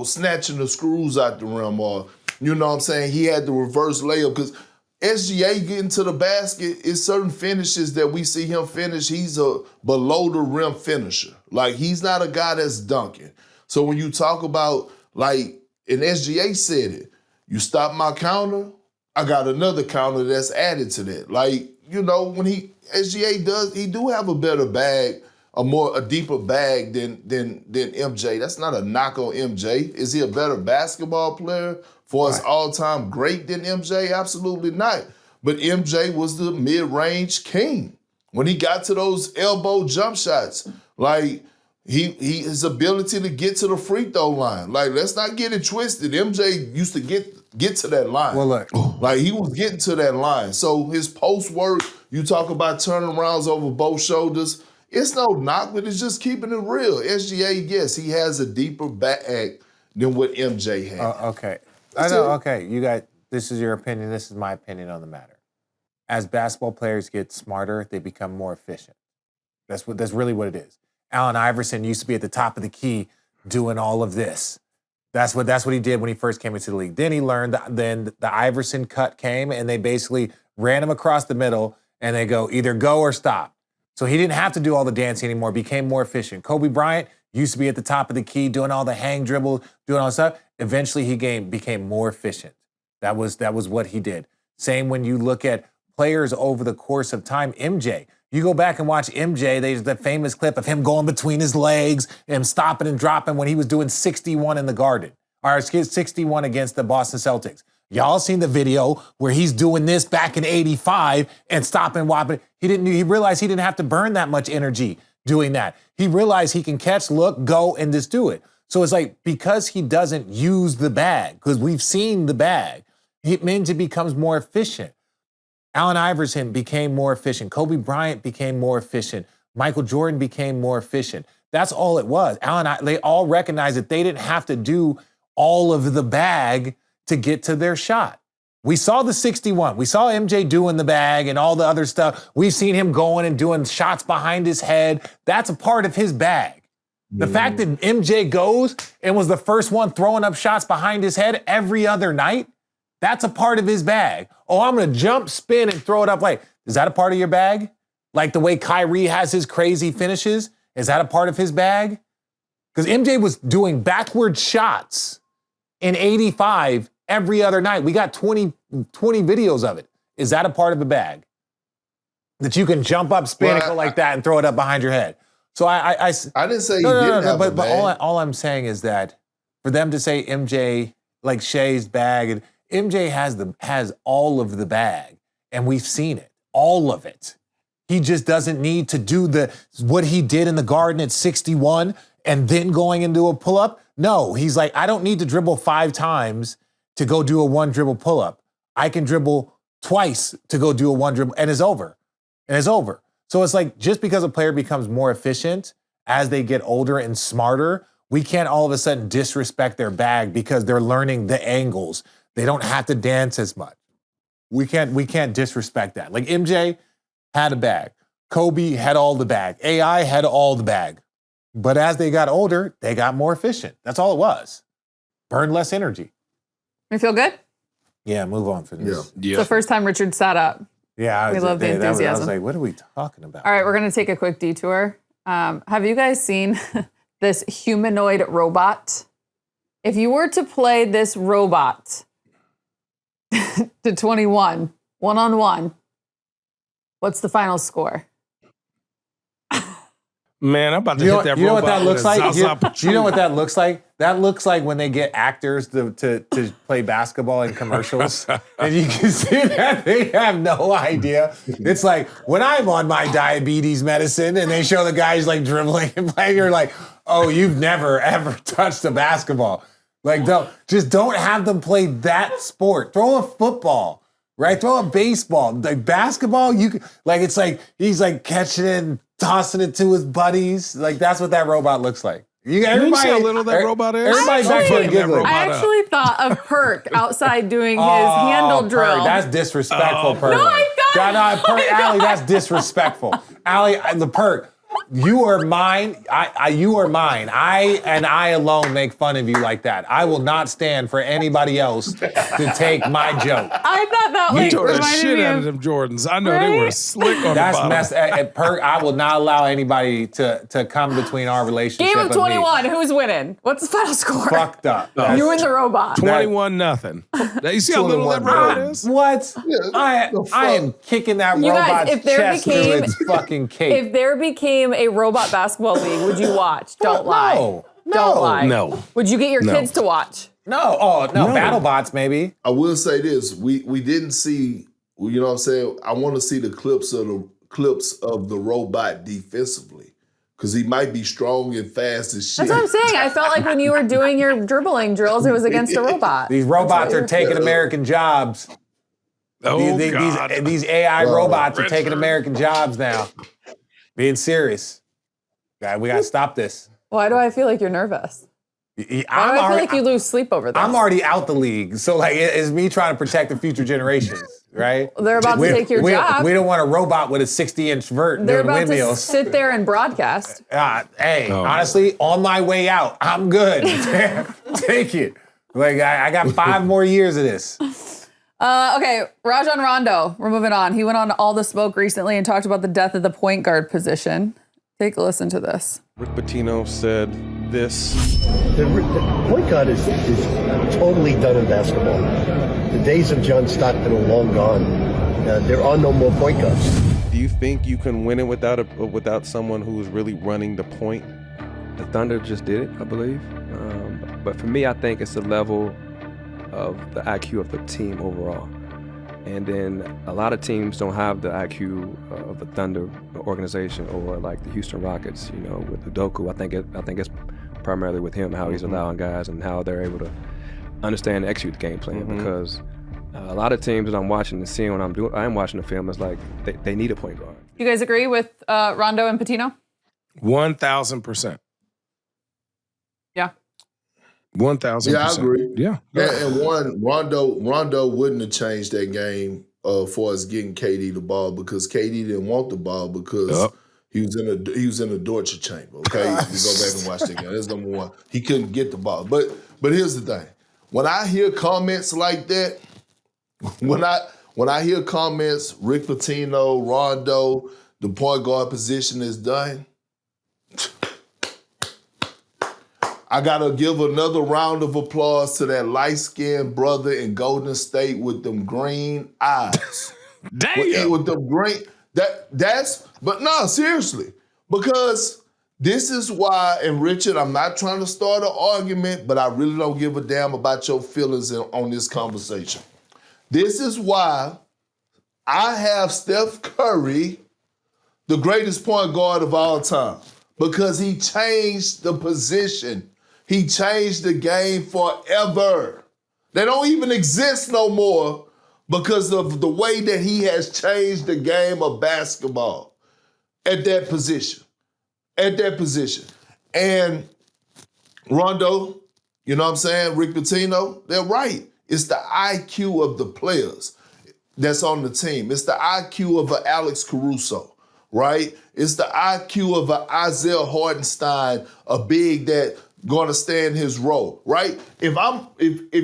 snatching the screws out the rim or you know what I'm saying? He had the reverse layup because SGA getting to the basket is certain finishes that we see him finish. He's a below the rim finisher. Like he's not a guy that's dunking. So when you talk about and SGA said it, you stop my counter, I got another counter that's added to that. Like, when SGA does, he do have a better bag, a deeper bag than MJ. That's not a knock on MJ. Is he a better basketball player for his all-time great than MJ? Absolutely not. But MJ was the mid-range king. When he got to those elbow jump shots, like his ability to get to the free throw line. Like, let's not get it twisted. MJ used to get to that line. Well, look. Like, he was getting to that line. So his post work, you talk about turning rounds over both shoulders, it's no knock, but it's just keeping it real. SGA, yes, he has a deeper bag than what MJ had. Okay. I know, okay. This is your opinion. This is my opinion on the matter. As basketball players get smarter, they become more efficient. That's really what it is. Allen Iverson used to be at the top of the key doing all of this. That's what he did when he first came into the league. Then he learned, then the Iverson cut came, and they basically ran him across the middle, and they go, either go or stop. So he didn't have to do all the dancing anymore, became more efficient. Kobe Bryant used to be at the top of the key, doing all the hang dribble, doing all that stuff. Eventually, he became more efficient. That was what he did. Same when you look at players over the course of time. MJ, you go back and watch MJ, there's the famous clip of him going between his legs, him stopping and dropping when he was doing 61 in the Garden, or 61 against the Boston Celtics. Y'all seen the video where he's doing this back in 85 and stopping, whopping. He realized he didn't have to burn that much energy doing that. He realized he can catch, look, go, and just do it. So it's like, because he doesn't use the bag, because we've seen the bag, it means it becomes more efficient. Allen Iverson became more efficient. Kobe Bryant became more efficient. Michael Jordan became more efficient. That's all it was. They all recognized that they didn't have to do all of the bag to get to their shot. We saw the 61. We saw MJ doing the bag and all the other stuff. We've seen him going and doing shots behind his head. That's a part of his bag. The fact that MJ goes and was the first one throwing up shots behind his head every other night, That's a part of his bag. Oh, I'm going to jump, spin, and throw it up. Like, is that a part of your bag? Like the way Kyrie has his crazy finishes? Is that a part of his bag? Because MJ was doing backward shots in 85 every other night. We got 20 videos of it. Is that a part of the bag? That you can jump up, spin, and go like that and throw it up behind your head. So I didn't say he didn't have a bag. But all I'm saying is that for them to say MJ, like Shea's bag, and MJ has all of the bag, and we've seen it, all of it. He just doesn't need to do what he did in the Garden at 61 and then going into a pull-up. No, he's like, I don't need to dribble 5 times to go do a 1 dribble pull-up. I can dribble twice to go do a 1 dribble, and it's over. And it's over. So it's like, just because a player becomes more efficient as they get older and smarter, we can't all of a sudden disrespect their bag because they're learning the angles. They don't have to dance as much. We can't disrespect that. Like MJ had a bag. Kobe had all the bag. AI had all the bag. But as they got older, they got more efficient. That's all it was. Burn less energy. You feel good? Yeah, move on for this. It's the first time Richard sat up. Yeah, we love the enthusiasm. I was like, what are we talking about? All right, we're going to take a quick detour. Have you guys seen this humanoid robot? If you were to play this robot to 21, one-on-one, what's the final score? Man, I'm about to hit that robot. You know what that looks like? You You know what that looks like? That looks like when they get actors to play basketball in commercials. And you can see that they have no idea. It's like when I'm on my diabetes medicine and they show the guys like dribbling and playing, you're like, oh, you've never, ever touched a basketball. Like, don't have them play that sport. Throw a football, right? Throw a baseball. Like basketball, it's like he's like catching it and tossing it to his buddies. Like that's what that robot looks like. Everybody see how little that robot is? Everybody's back here giggling. I actually thought of Perk outside doing his handle drill. Perk, that's disrespectful, Perk. No, I thought. Perk, Allie, that's disrespectful. Allie, the Perk. You are mine. You are mine. I alone make fun of you like that. I will not stand for anybody else to take my joke. I thought that You tore the reminded shit me out of of them Jordans. I know they were slick on That's the bottom. messed. Perk, I will not allow anybody to come between our relationship. Game of and 21. Me. Who's winning? What's the final score? Fucked up. You and the robot. 21-0. You see how little that robot is? What? I am kicking that You guys, robot's if there chest through became- its fucking cape. If there became a robot basketball league, would you watch? Don't lie. Don't lie. No. Would you get your kids to watch? No. Oh, no. BattleBots, maybe. I will say this: we didn't see. You know what I'm saying? I want to see the clips of the robot defensively because he might be strong and fast as shit. That's what I'm saying. I felt like when you were doing your dribbling drills, it was against a robot. These robots are taking American jobs. Oh, These AI robots are taking American jobs now. Being serious. God, we got to stop this. Why do I feel like you're nervous? Why do I feel like you lose sleep over this? I'm already out the league. So, like, it's me trying to protect the future generations, right? They're about to take your job. We don't want a robot with a 60-inch vert They're doing about windmills. to sit there and broadcast. Honestly, on my way out, I'm good. Take it. Like, I got 5 more years of this. Okay, Rajon Rondo. We're moving on. He went on All the Smoke recently and talked about the death of the point guard position. Take a listen to this. Rick Pitino said this. The point guard is totally done in basketball. The days of John Stockton are long gone. There are no more point guards. Do you think you can win it without someone who's really running the point? The Thunder just did it, I believe. But for me, I think it's the level of the IQ of the team overall. And then a lot of teams don't have the IQ of the Thunder organization or like the Houston Rockets, you know, with Udoka. I think it's primarily with him, how he's allowing guys and how they're able to understand and execute the game plan. Because a lot of teams that I'm watching and seeing when I'm watching the film, it's like they need a point guard. You guys agree with Rondo and Pitino? 1,000%. Yeah. 1,000%. Yeah, I agree. Yeah. And Rondo wouldn't have changed that game for us getting KD the ball because KD didn't want the ball because he was in a torture chamber. Okay, you go back and watch that game. That's number one. He couldn't get the ball. But here's the thing: when I hear comments like that, When I hear comments, Rick Pitino, Rondo, the point guard position is done, I gotta give another round of applause to that light-skinned brother in Golden State with them green eyes. Damn. With them green, but no, seriously, because this is why, and Richard, I'm not trying to start an argument, but I really don't give a damn about your feelings on this conversation. This is why I have Steph Curry, the greatest point guard of all time, because he changed the position. He changed the game forever. They don't even exist no more because of the way that he has changed the game of basketball at that position. And Rondo, you know what I'm saying, Rick Pitino, they're right. It's the IQ of the players that's on the team. It's the IQ of an Alex Caruso, right? It's the IQ of an Isaiah Hartenstein, a big that gonna stand his role, right? If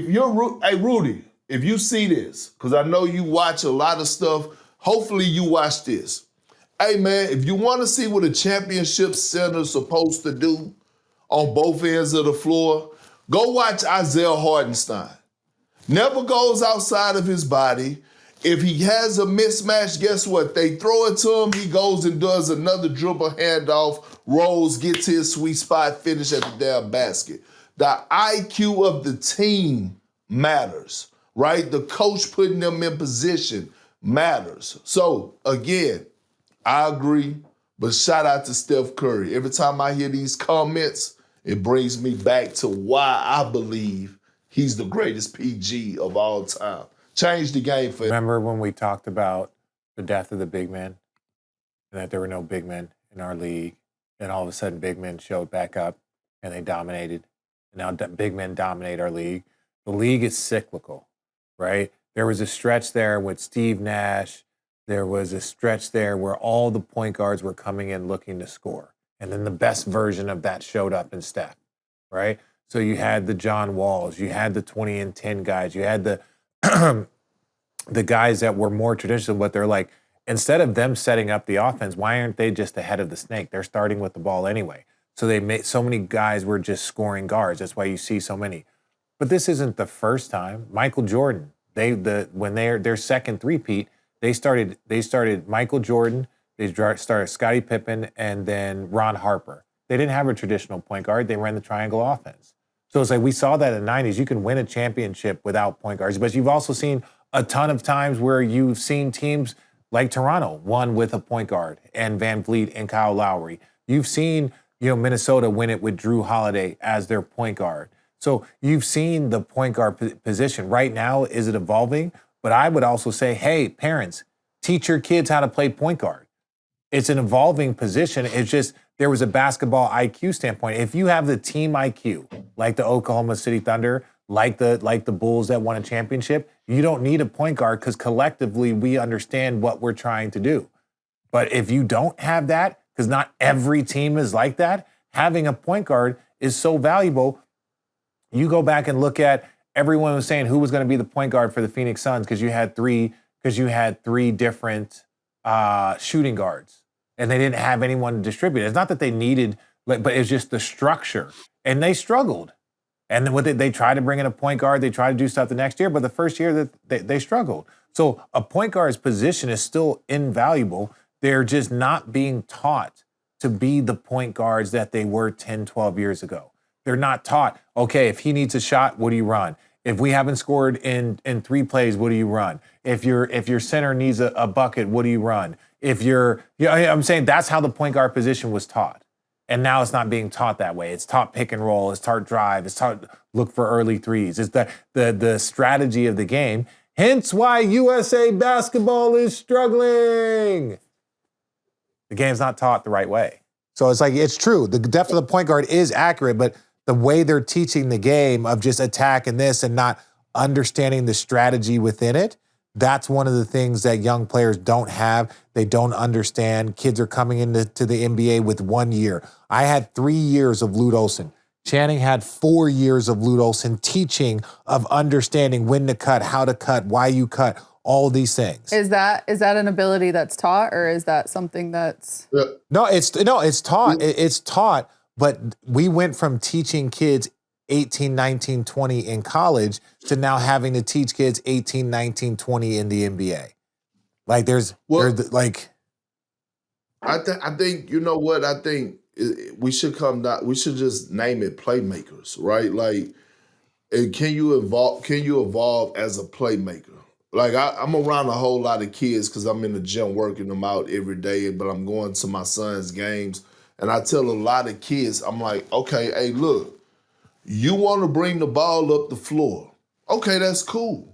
you're, hey Rudy, if you see this, because I know you watch a lot of stuff, hopefully you watch this. Hey man, if you want to see what a championship center is supposed to do on both ends of the floor, go watch Isaiah Hartenstein. Never goes outside of his body. If he has a mismatch, guess what? They throw it to him, he goes and does another dribble handoff, rolls, gets his sweet spot, finish at the damn basket. The IQ of the team matters, right? The coach putting them in position matters. So, again, I agree, but shout out to Steph Curry. Every time I hear these comments, it brings me back to why I believe he's the greatest PG of all time. Changed the game for him. Remember when we talked about the death of the big men and that there were no big men in our league, and all of a sudden big men showed back up and they dominated, and now big men dominate our league. The league is cyclical, right? There was a stretch there with Steve Nash. There was a stretch there where all the point guards were coming in looking to score. And then the best version of that showed up in Steph, right? So you had the John Walls, you had the 20 and 10 guys, you had the the guys that were more traditional, but they're like, instead of them setting up the offense, why aren't they just ahead of the snake? They're starting with the ball anyway. So they made so many guys were just scoring guards. That's why you see so many. But this isn't the first time. Michael Jordan, when their second three-peat, they started Michael Jordan, they started Scottie Pippen, and then Ron Harper. They didn't have a traditional point guard. They ran the triangle offense. So it's like we saw that in the 90s. You can win a championship without point guards, but you've also seen a ton of times where you've seen teams like Toronto won with a point guard and Van Vliet and Kyle Lowry. You've seen, Minnesota win it with Drew Holiday as their point guard. So you've seen the point guard position. Right now, is it evolving? But I would also say, hey, parents, teach your kids how to play point guard. It's an evolving position. It's just there was a basketball IQ standpoint. If you have the team IQ, like the Oklahoma City Thunder, like the Bulls that won a championship, you don't need a point guard because collectively we understand what we're trying to do. But if you don't have that, because not every team is like that, having a point guard is so valuable. You go back and look at everyone was saying who was going to be the point guard for the Phoenix Suns because you had three different shooting guards. And they didn't have anyone to distribute. It's not that they needed, but it's just the structure. And they struggled. And then they tried to bring in a point guard. They tried to do stuff the next year, but the first year they struggled. So a point guard's position is still invaluable. They're just not being taught to be the point guards that they were 10, 12 years ago. They're not taught, okay, if he needs a shot, what do you run? If we haven't scored in 3 plays, what do you run? If your center needs a bucket, what do you run? I'm saying that's how the point guard position was taught. And now it's not being taught that way. It's taught pick and roll. It's taught drive. It's taught look for early threes. It's the strategy of the game. Hence why USA basketball is struggling. The game's not taught the right way. So it's like, it's true. The depth of the point guard is accurate, but the way they're teaching the game of just attacking this and not understanding the strategy within it, that's one of the things that young players don't have. They don't understand. Kids are coming into the NBA with 1 year. I had 3 years of Lute Olson. Channing had 4 years of Lute Olson teaching of understanding when to cut, how to cut, why you cut, all these things. Is that an ability that's taught, or is that something that's? No, it's taught. It's taught, but we went from teaching kids 18, 19, 20 in college to now having to teach kids 18, 19, 20 in the NBA. Like I think you know what? I think we should come down. We should just name it playmakers, right? Like, can you evolve as a playmaker? Like I'm around a whole lot of kids because I'm in the gym working them out every day, but I'm going to my son's games, and I tell a lot of kids, I'm like, okay, hey, look, you want to bring the ball up the floor. Okay, that's cool.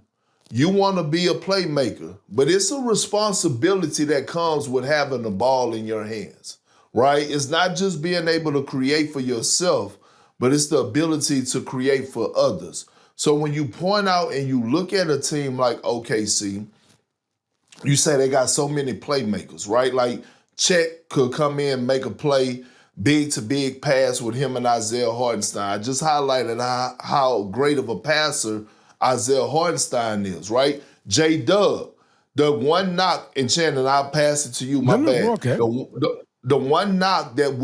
You want to be a playmaker, but it's a responsibility that comes with having the ball in your hands, right? It's not just being able to create for yourself, but it's the ability to create for others. So when you point out and you look at a team like OKC, you say they got so many playmakers, right? Like Chet could come in, make a play, big to big pass with him and Isaiah Hartenstein. I just highlighted how great of a passer Isaiah Hartenstein is, right? J-Dub, the one knock, and Shannon, I'll pass it to you, my bad. Okay. The one knock that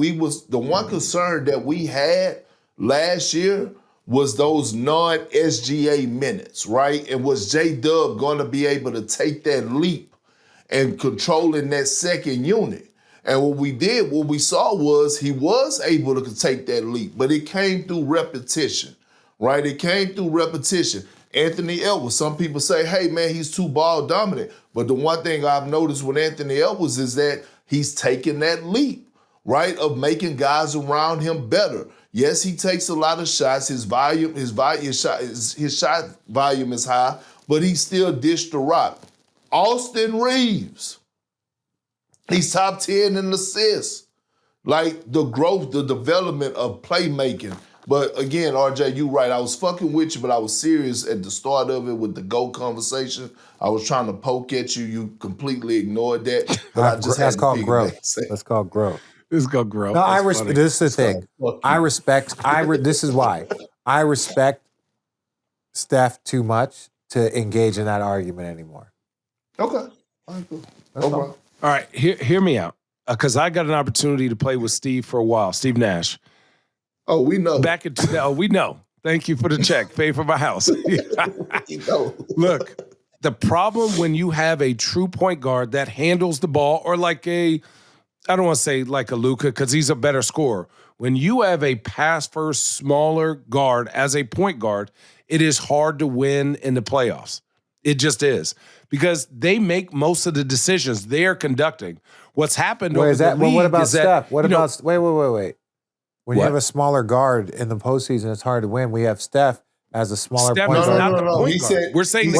the one concern that we had last year was those non-SGA minutes, right? And was J-Dub going to be able to take that leap and controlling that second unit? And what we saw was he was able to take that leap, but it came through repetition, right? It came through repetition. Anthony Edwards, some people say, hey, man, he's too ball dominant. But the one thing I've noticed with Anthony Edwards is that he's taking that leap, right, of making guys around him better. Yes, he takes a lot of shots. His shot volume is high, but he still dished the rock. Austin Reeves, he's top 10 in assists. Like the growth, the development of playmaking. But again, RJ, you right. I was fucking with you, but I was serious at the start of it with the GOAT conversation. I was trying to poke at you. You completely ignored that. That's called growth. That's called growth. This is called growth. No, this is the thing. This is why. I respect Steph too much to engage in that argument anymore. Okay. All right, hear me out. Because I got an opportunity to play with Steve for a while, Steve Nash. Oh, we know. Back in 2000, we know. Thank you for the check. Pay for my house. Look, the problem when you have a true point guard that handles the ball, or like I don't want to say like a Luka because he's a better scorer. When you have a pass-first, smaller guard as a point guard, it is hard to win in the playoffs. It just is. Because they make most of the decisions they are conducting. What's happened over the league what about is Steph? that, Wait. When you have a smaller guard in the postseason, it's hard to win. We have Steph as a smaller point guard. Steph is not the point guard. We're saying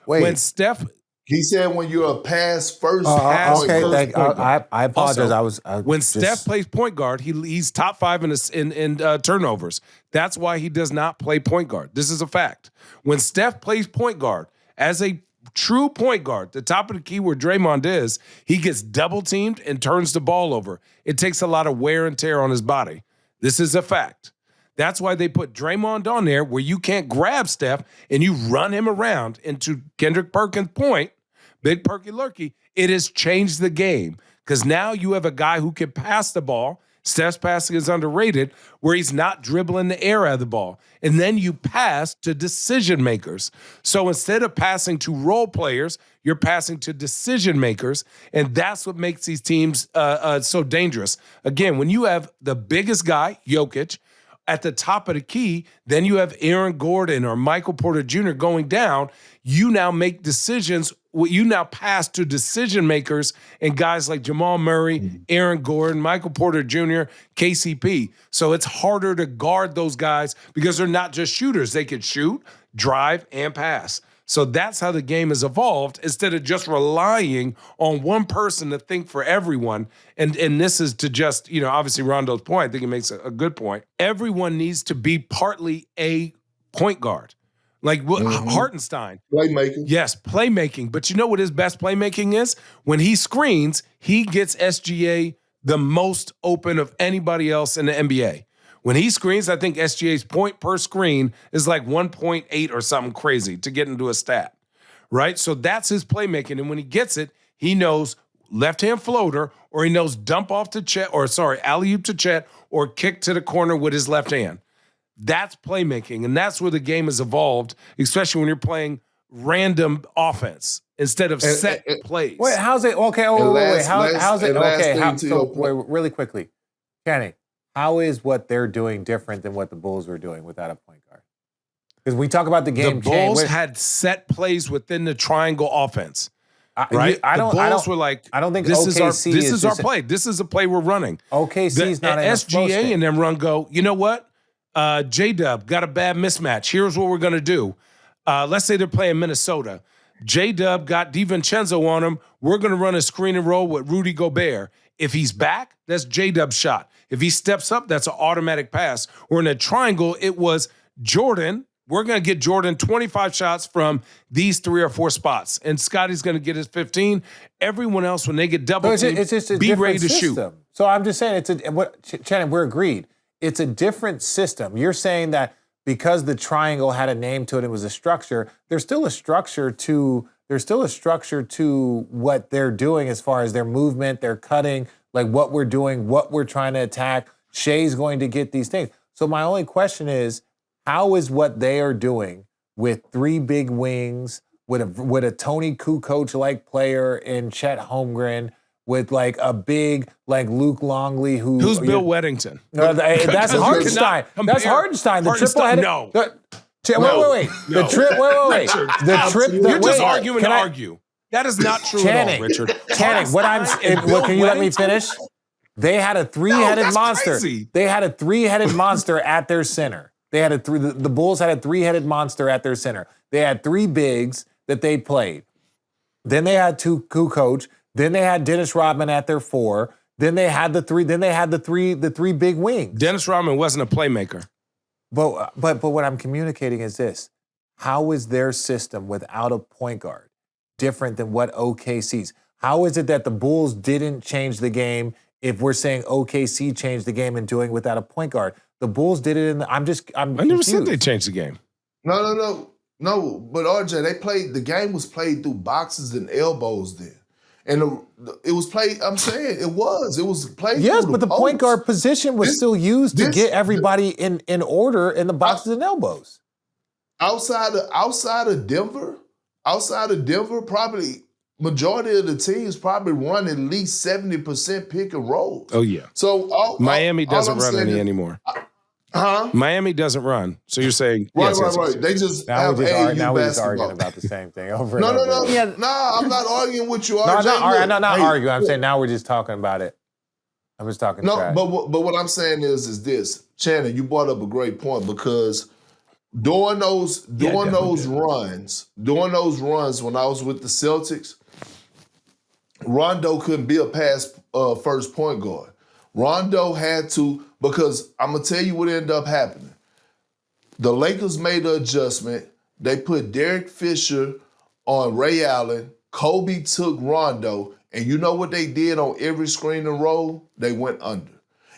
when Steph. He said when you're a pass first. Okay, I apologize. Also, when Steph plays point guard, he's top 5 in turnovers. That's why he does not play point guard. This is a fact. When Steph plays point guard as a true point guard, the top of the key where Draymond is, he gets double teamed and turns the ball over. It takes a lot of wear and tear on his body. This is a fact. That's why they put Draymond on there where you can't grab Steph and you run him around. And to Kendrick Perkins' point, Big Perky Lurky, it has changed the game because now you have a guy who can pass the ball. Steph's passing is underrated, where he's not dribbling the air out of the ball. And then you pass to decision makers. So instead of passing to role players, you're passing to decision makers. And that's what makes these teams so dangerous. Again, when you have the biggest guy, Jokic, at the top of the key, then you have Aaron Gordon or Michael Porter Jr. going down, you now make decisions. You now pass to decision makers and guys like Jamal Murray, Aaron Gordon, Michael Porter Jr., KCP. So it's harder to guard those guys because they're not just shooters. They can shoot, drive, and pass. So that's how the game has evolved instead of just relying on one person to think for everyone. And this is to just, obviously Rondo's point, I think he makes a good point. Everyone needs to be partly a point guard. Like Hartenstein. Playmaking. Yes, playmaking. But you know what his best playmaking is? When he screens, he gets SGA the most open of anybody else in the NBA. When he screens, I think SGA's point per screen is like 1.8 or something crazy to get into a stat, right? So that's his playmaking. And when he gets it, he knows left-hand floater, or he knows dump off to Chet, or alley-oop to Chet, or kick to the corner with his left hand. That's playmaking, and that's where the game has evolved, especially when you're playing random offense instead of set plays. Wait, how's it? Okay, wait. How's it? Okay, really quickly, Kenny, how is what they're doing different than what the Bulls were doing without a point guard? Because we talk about the game. The Bulls had set plays within the triangle offense. Right? I don't think this OKC is our play. This is a play we're running. OKC's not in SGA and them run go, you know what? J-Dub got a bad mismatch. Here's what we're going to do. Let's say they're playing Minnesota. J-Dub got DiVincenzo on him. We're going to run a screen and roll with Rudy Gobert. If he's back, that's J-Dub's shot. If he steps up, that's an automatic pass. Or in a triangle, it was Jordan. We're going to get Jordan 25 shots from these 3 or 4 spots. And Scotty's going to get his 15. Everyone else, when they get double teamed, be ready to shoot. So I'm just saying, Shannon, we're agreed. It's a different system. You're saying that because the triangle had a name to it, it was a structure. There's still a structure to what they're doing as far as their movement, their cutting, like what we're doing, what we're trying to attack. Shea's going to get these things. So my only question is, how is what they are doing with 3 big wings, with a Tony Kukoc-like player in Chet Holmgren, with like a big like Luke Longley who's Bill Weddington? No, that's Hartenstein. That's Hartenstein. The triple-headed. No. Wait. No. The trip. You're just arguing to argue. That is not true at all, Richard. Channing, can you let me finish? They had a 3-headed monster. Crazy. They had a 3-headed monster at their center. The Bulls had a 3-headed monster at their center. They had 3 bigs that they played. Then they had 2 Kukoc. Then they had Dennis Rodman at their 4. Then they had the 3 big wings. Dennis Rodman wasn't a playmaker. But what I'm communicating is this: how is their system without a point guard different than what OKC's? How is it that the Bulls didn't change the game if we're saying OKC changed the game and doing it without a point guard? The Bulls did it I never said they changed the game. No. But RJ, the game was played through boxes and elbows then. And it was played, I'm saying, it was played Yes, through but the point guard position was still used to get everybody in order in the boxes and elbows. Outside of Denver, probably majority of the teams probably run at least 70% pick and roll. Oh, yeah. So Miami doesn't run any anymore. Huh? Miami doesn't run. So you're saying right. They just have AAU we're just arguing about the same thing over and over. No. Yeah. Nah, I'm not arguing with you, RJ. I'm not arguing. I'm saying now we're just talking about it. I'm just talking trash. But what I'm saying is this. Shannon, you brought up a great point because during those runs when I was with the Celtics, Rondo couldn't be a pass first point guard. Rondo had to, because I'm going to tell you what ended up happening. The Lakers made the adjustment. They put Derek Fisher on Ray Allen. Kobe took Rondo. And you know what they did on every screen and roll? They went under.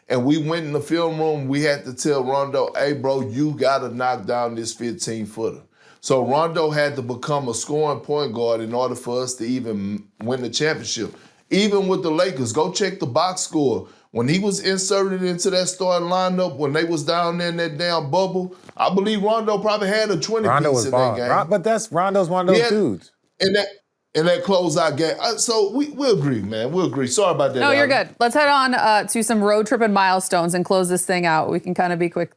And we went in the film room. We had to tell Rondo, hey, bro, you got to knock down this 15-footer. So Rondo had to become a scoring point guard in order for us to even win the championship. Even with the Lakers, go check the box score. When he was inserted into that starting lineup, when they was down there in that damn bubble, I believe Rondo probably had a 20-piece in that game. But Rondo's one of those dudes. In that closeout game. So we agree, man. We'll agree. Sorry about that. No, you're good. Let's head on to some road tripping milestones and close this thing out. We can kind of be quick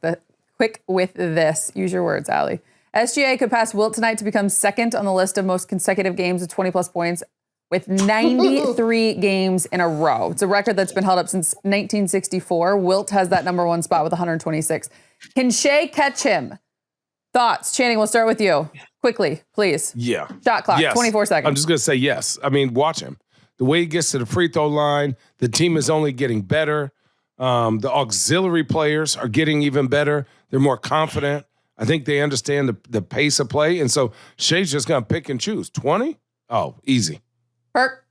with this. Use your words, Allie. SGA could pass Wilt tonight to become second on the list of most consecutive games with 20-plus points with 93 games in a row. It's a record that's been held up since 1964. Wilt has that number 1 spot with 126. Can Shea catch him? Thoughts? Channing, we'll start with you. Quickly, please. Yeah. Shot clock, yes. 24 seconds. I'm just going to say yes. I mean, watch him. The way he gets to the free throw line, the team is only getting better. The auxiliary players are getting even better. They're more confident. I think they understand the pace of play. And so Shea's just going to pick and choose. 20? Oh, easy. Perk.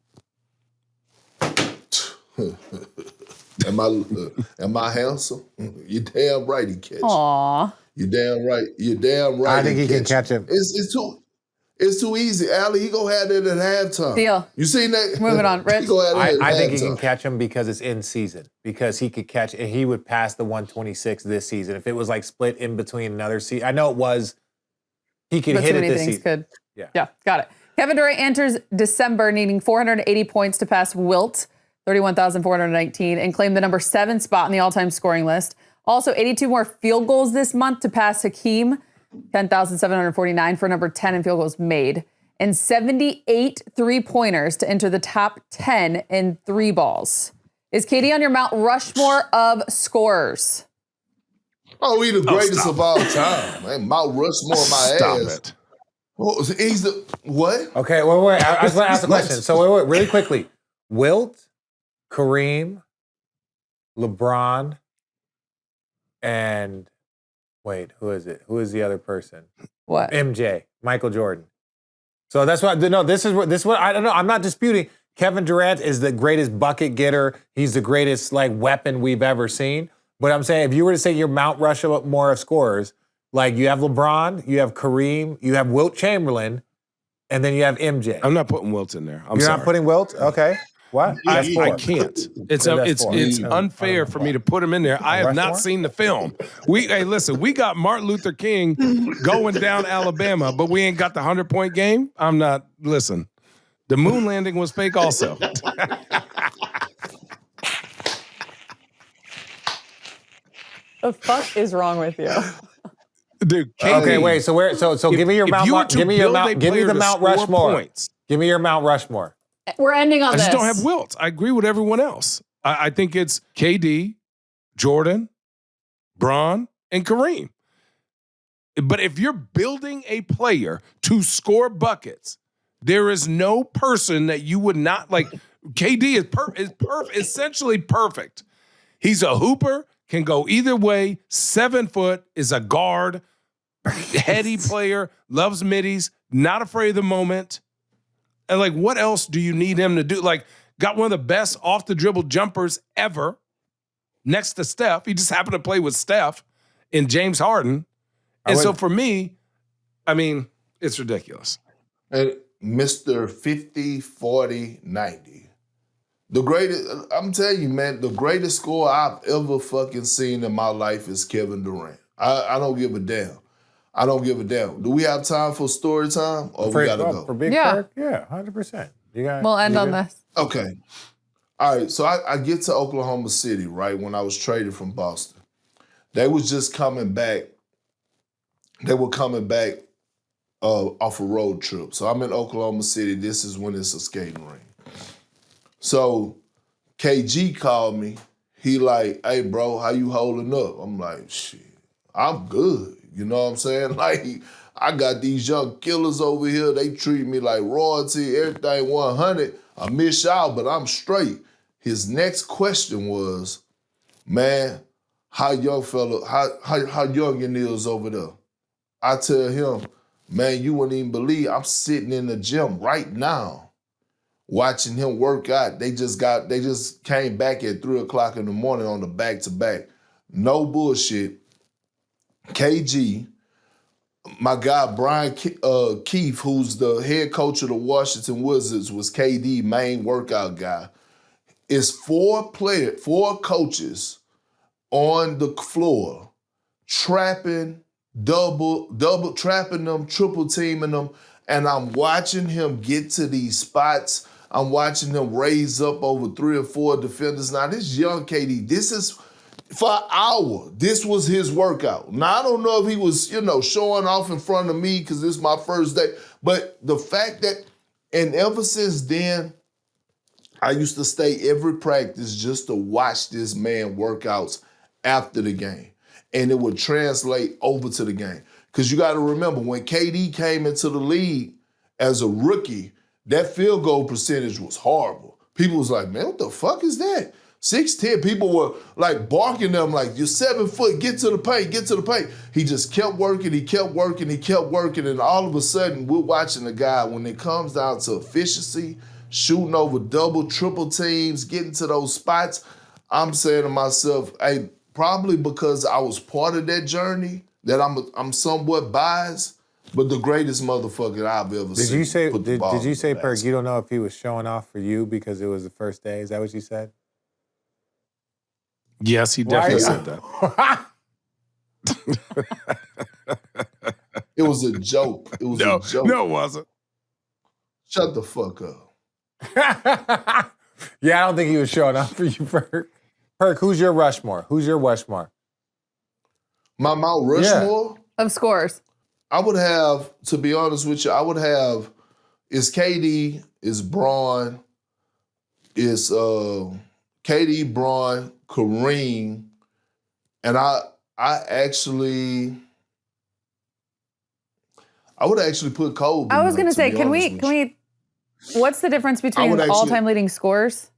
Am I handsome? You damn right he catch. Aw. You damn right. You damn right. I think he can catch him. It's too easy, Allie. He gonna have that at halftime. Deal. You seen that? Moving on, Rich. He gonna have that at I think he halftime. can catch him because it's in season. Because he could catch, and he would pass the 126 this season. If it was like split in between another season, I know it was. He could But hit too it many this things season. could. Yeah, got it. Kevin Durant enters December needing 480 points to pass Wilt, 31,419, and claim the number 7 spot in the all-time scoring list. Also, 82 more field goals this month to pass Hakeem, 10,749 for number 10 in field goals made, and 78 three-pointers to enter the top 10 in three balls. Is KD on your Mount Rushmore of scorers? Oh, he the greatest of all time. Man, Mount Rushmore my Stop ass. it. Well, he's the what? Okay, wait. I just want to ask a question. So wait, really quickly. Wilt, Kareem, LeBron, and wait, who is it? Who is the other person? What? MJ, Michael Jordan. So that's what. No, this is what I don't know. I'm not disputing. Kevin Durant is the greatest bucket getter. He's the greatest weapon we've ever seen. But I'm saying if you were to say your Mount Rushmore of scorers, like you have LeBron, you have Kareem, you have Wilt Chamberlain, and then you have MJ. I'm not putting Wilt in there. You're sorry. not putting Wilt? Okay. What? That's I four. can't. It's That's four. unfair for me to put him in there. I have not seen the film. Hey, listen, we got Martin Luther King going down Alabama, but we ain't got the 100-point game. I'm not. Listen, the moon landing was fake also. The fuck is wrong with you? Dude, Okay, wait. So where? So give me your Mount. Give me your Mount. Give me the Mount Rushmore. Points, Give me your Mount Rushmore. We're ending on I this. just don't have Wilt. I agree with everyone else. I think it's KD, Jordan, Bron, and Kareem. But if you're building a player to score buckets, there is no person that you would not like. KD is essentially perfect. He's a hooper, can go either way, 7 foot, is a guard, heady player, loves middies, not afraid of the moment. And what else do you need him to do? Got one of the best off the dribble jumpers ever next to Steph. He just happened to play with Steph and James Harden. And so for me, I mean, it's ridiculous. And Mr. 50, 40, 90. The greatest, I'm telling you, man, the greatest scorer I've ever fucking seen in my life is Kevin Durant. I don't give a damn. I don't give a damn. Do we have time for story time? Or we gotta go? For Big Perk? Yeah, 100%. We'll end on this. Okay. All right, so I get to Oklahoma City, right, when I was traded from Boston. They was just coming back. They were coming back off a road trip. So I'm in Oklahoma City. This is when it's a skating rink. So KG called me. He like, hey, bro, how you holding up? I'm like, shit, I'm good. You know what I'm saying? I got these young killers over here. They treat me like royalty, everything 100. I miss y'all, but I'm straight. His next question was, man, how young fella, how young your niggas over there? I tell him, man, you wouldn't even believe I'm sitting in the gym right now watching him work out. They just came back at 3 o'clock in the morning on the back-to-back. No bullshit. KG, my guy Brian Keefe, who's the head coach of the Washington Wizards, was KD main workout guy. Is 4 coaches on the floor trapping, double trapping them, triple teaming them, and I'm watching him get to these spots. I'm watching him raise up over 3 or 4 defenders. Now this young KD, this is for an hour. This was his workout. Now I don't know if he was, showing off in front of me because this is my first day, but the fact that, and ever since then, I used to stay every practice just to watch this man workouts after the game. And it would translate over to the game. Because you got to remember, when KD came into the league as a rookie, that field goal percentage was horrible. People was like, man, what the fuck is that? 6'10", people were barking them like, you're 7 foot, get to the paint, get to the paint. He just kept working, and all of a sudden, we're watching a guy, when it comes down to efficiency, shooting over double, triple teams, getting to those spots, I'm saying to myself, hey, probably because I was part of that journey, that I'm somewhat biased, but the greatest motherfucker I've ever seen. Did you say, Perk, you don't know if he was showing off for you because it was the first day? Is that what you said? Yes, he definitely said that. It was a joke. It was a joke. No, it wasn't. Shut the fuck up. Yeah, I don't think he was showing off for you, Perk. Perk, who's your Rushmore? Who's your Rushmore? My Mount Rushmore? Of scores. I would have, to be honest with you, I would have, it's KD, it's Braun, it's KD, Braun, Kareem, and I would actually put Kobe. I was going to say, can we, what's the difference between all-time leading scores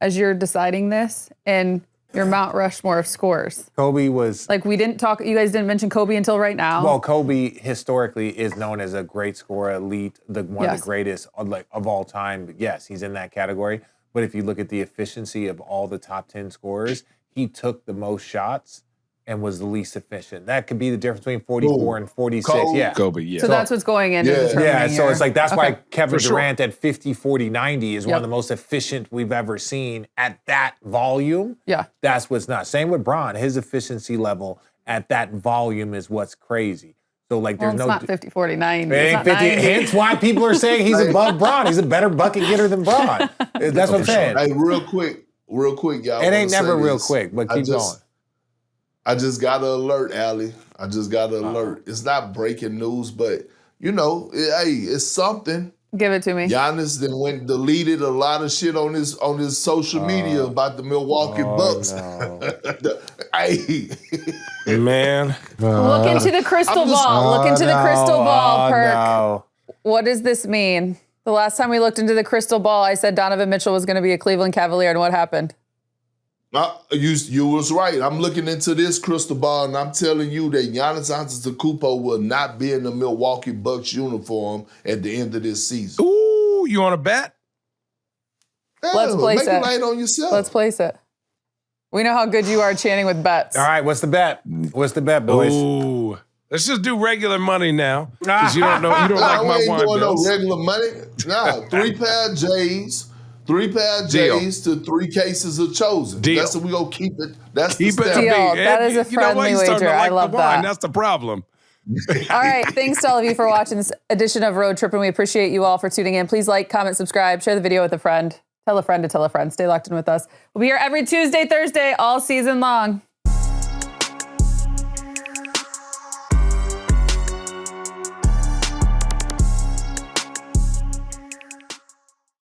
as you're deciding this and your Mount Rushmore of scores? Kobe was... Like, you guys didn't mention Kobe until right now. Well, Kobe historically is known as a great scorer, elite, one of the greatest of all time. Yes, he's in that category. But if you look at the efficiency of all the top 10 scorers, he took the most shots and was the least efficient. That could be the difference between 44 and 46. Kobe, yeah. So that's what's going into determining so it's like, that's why Kevin For Durant at 50, 40, 90 is one of the most efficient we've ever seen at that volume. Yeah. That's what's not. Same with Bron. His efficiency level at that volume is what's crazy. So like there's it's no... not 50, 40, 90. It ain't 50. Hence why people are saying he's above Bron. He's a better bucket getter than Bron. That's what I'm saying. Hey, real quick, y'all. It ain't never real quick, but keep going. I just got an alert, Allie. I just got an alert. It's not breaking news, but it's something. Give it to me. Giannis then deleted a lot of shit on his social media about the Milwaukee Bucks. No. Hey, man. Look into the crystal ball. Look into the crystal ball, Perk. No. What does this mean? The last time we looked into the crystal ball, I said Donovan Mitchell was going to be a Cleveland Cavalier, and what happened? You was right. I'm looking into this crystal ball, and I'm telling you that Giannis Antetokounmpo will not be in the Milwaukee Bucks uniform at the end of this season. Ooh, you want to bet? Let's place make it. Make it on yourself. Let's place it. We know how good you are chanting with bets. All right, what's the bet? What's the bet, boys? Ooh. Let's just do regular money now. Because you don't like my ain't wine doing bills. no regular money. Nah, 3 pair of J's. 3 pair of J's to 3 cases of Chosen. Deal. That's what we're going to keep it. That's Keep the it step. Deal. That is a friendly wager. I love that. That's the problem. All right. Thanks to all of you for watching this edition of Road Trippin'. We appreciate you all for tuning in. Please like, comment, subscribe, share the video with a friend. Tell a friend to tell a friend. Stay locked in with us. We'll be here every Tuesday, Thursday, all season long.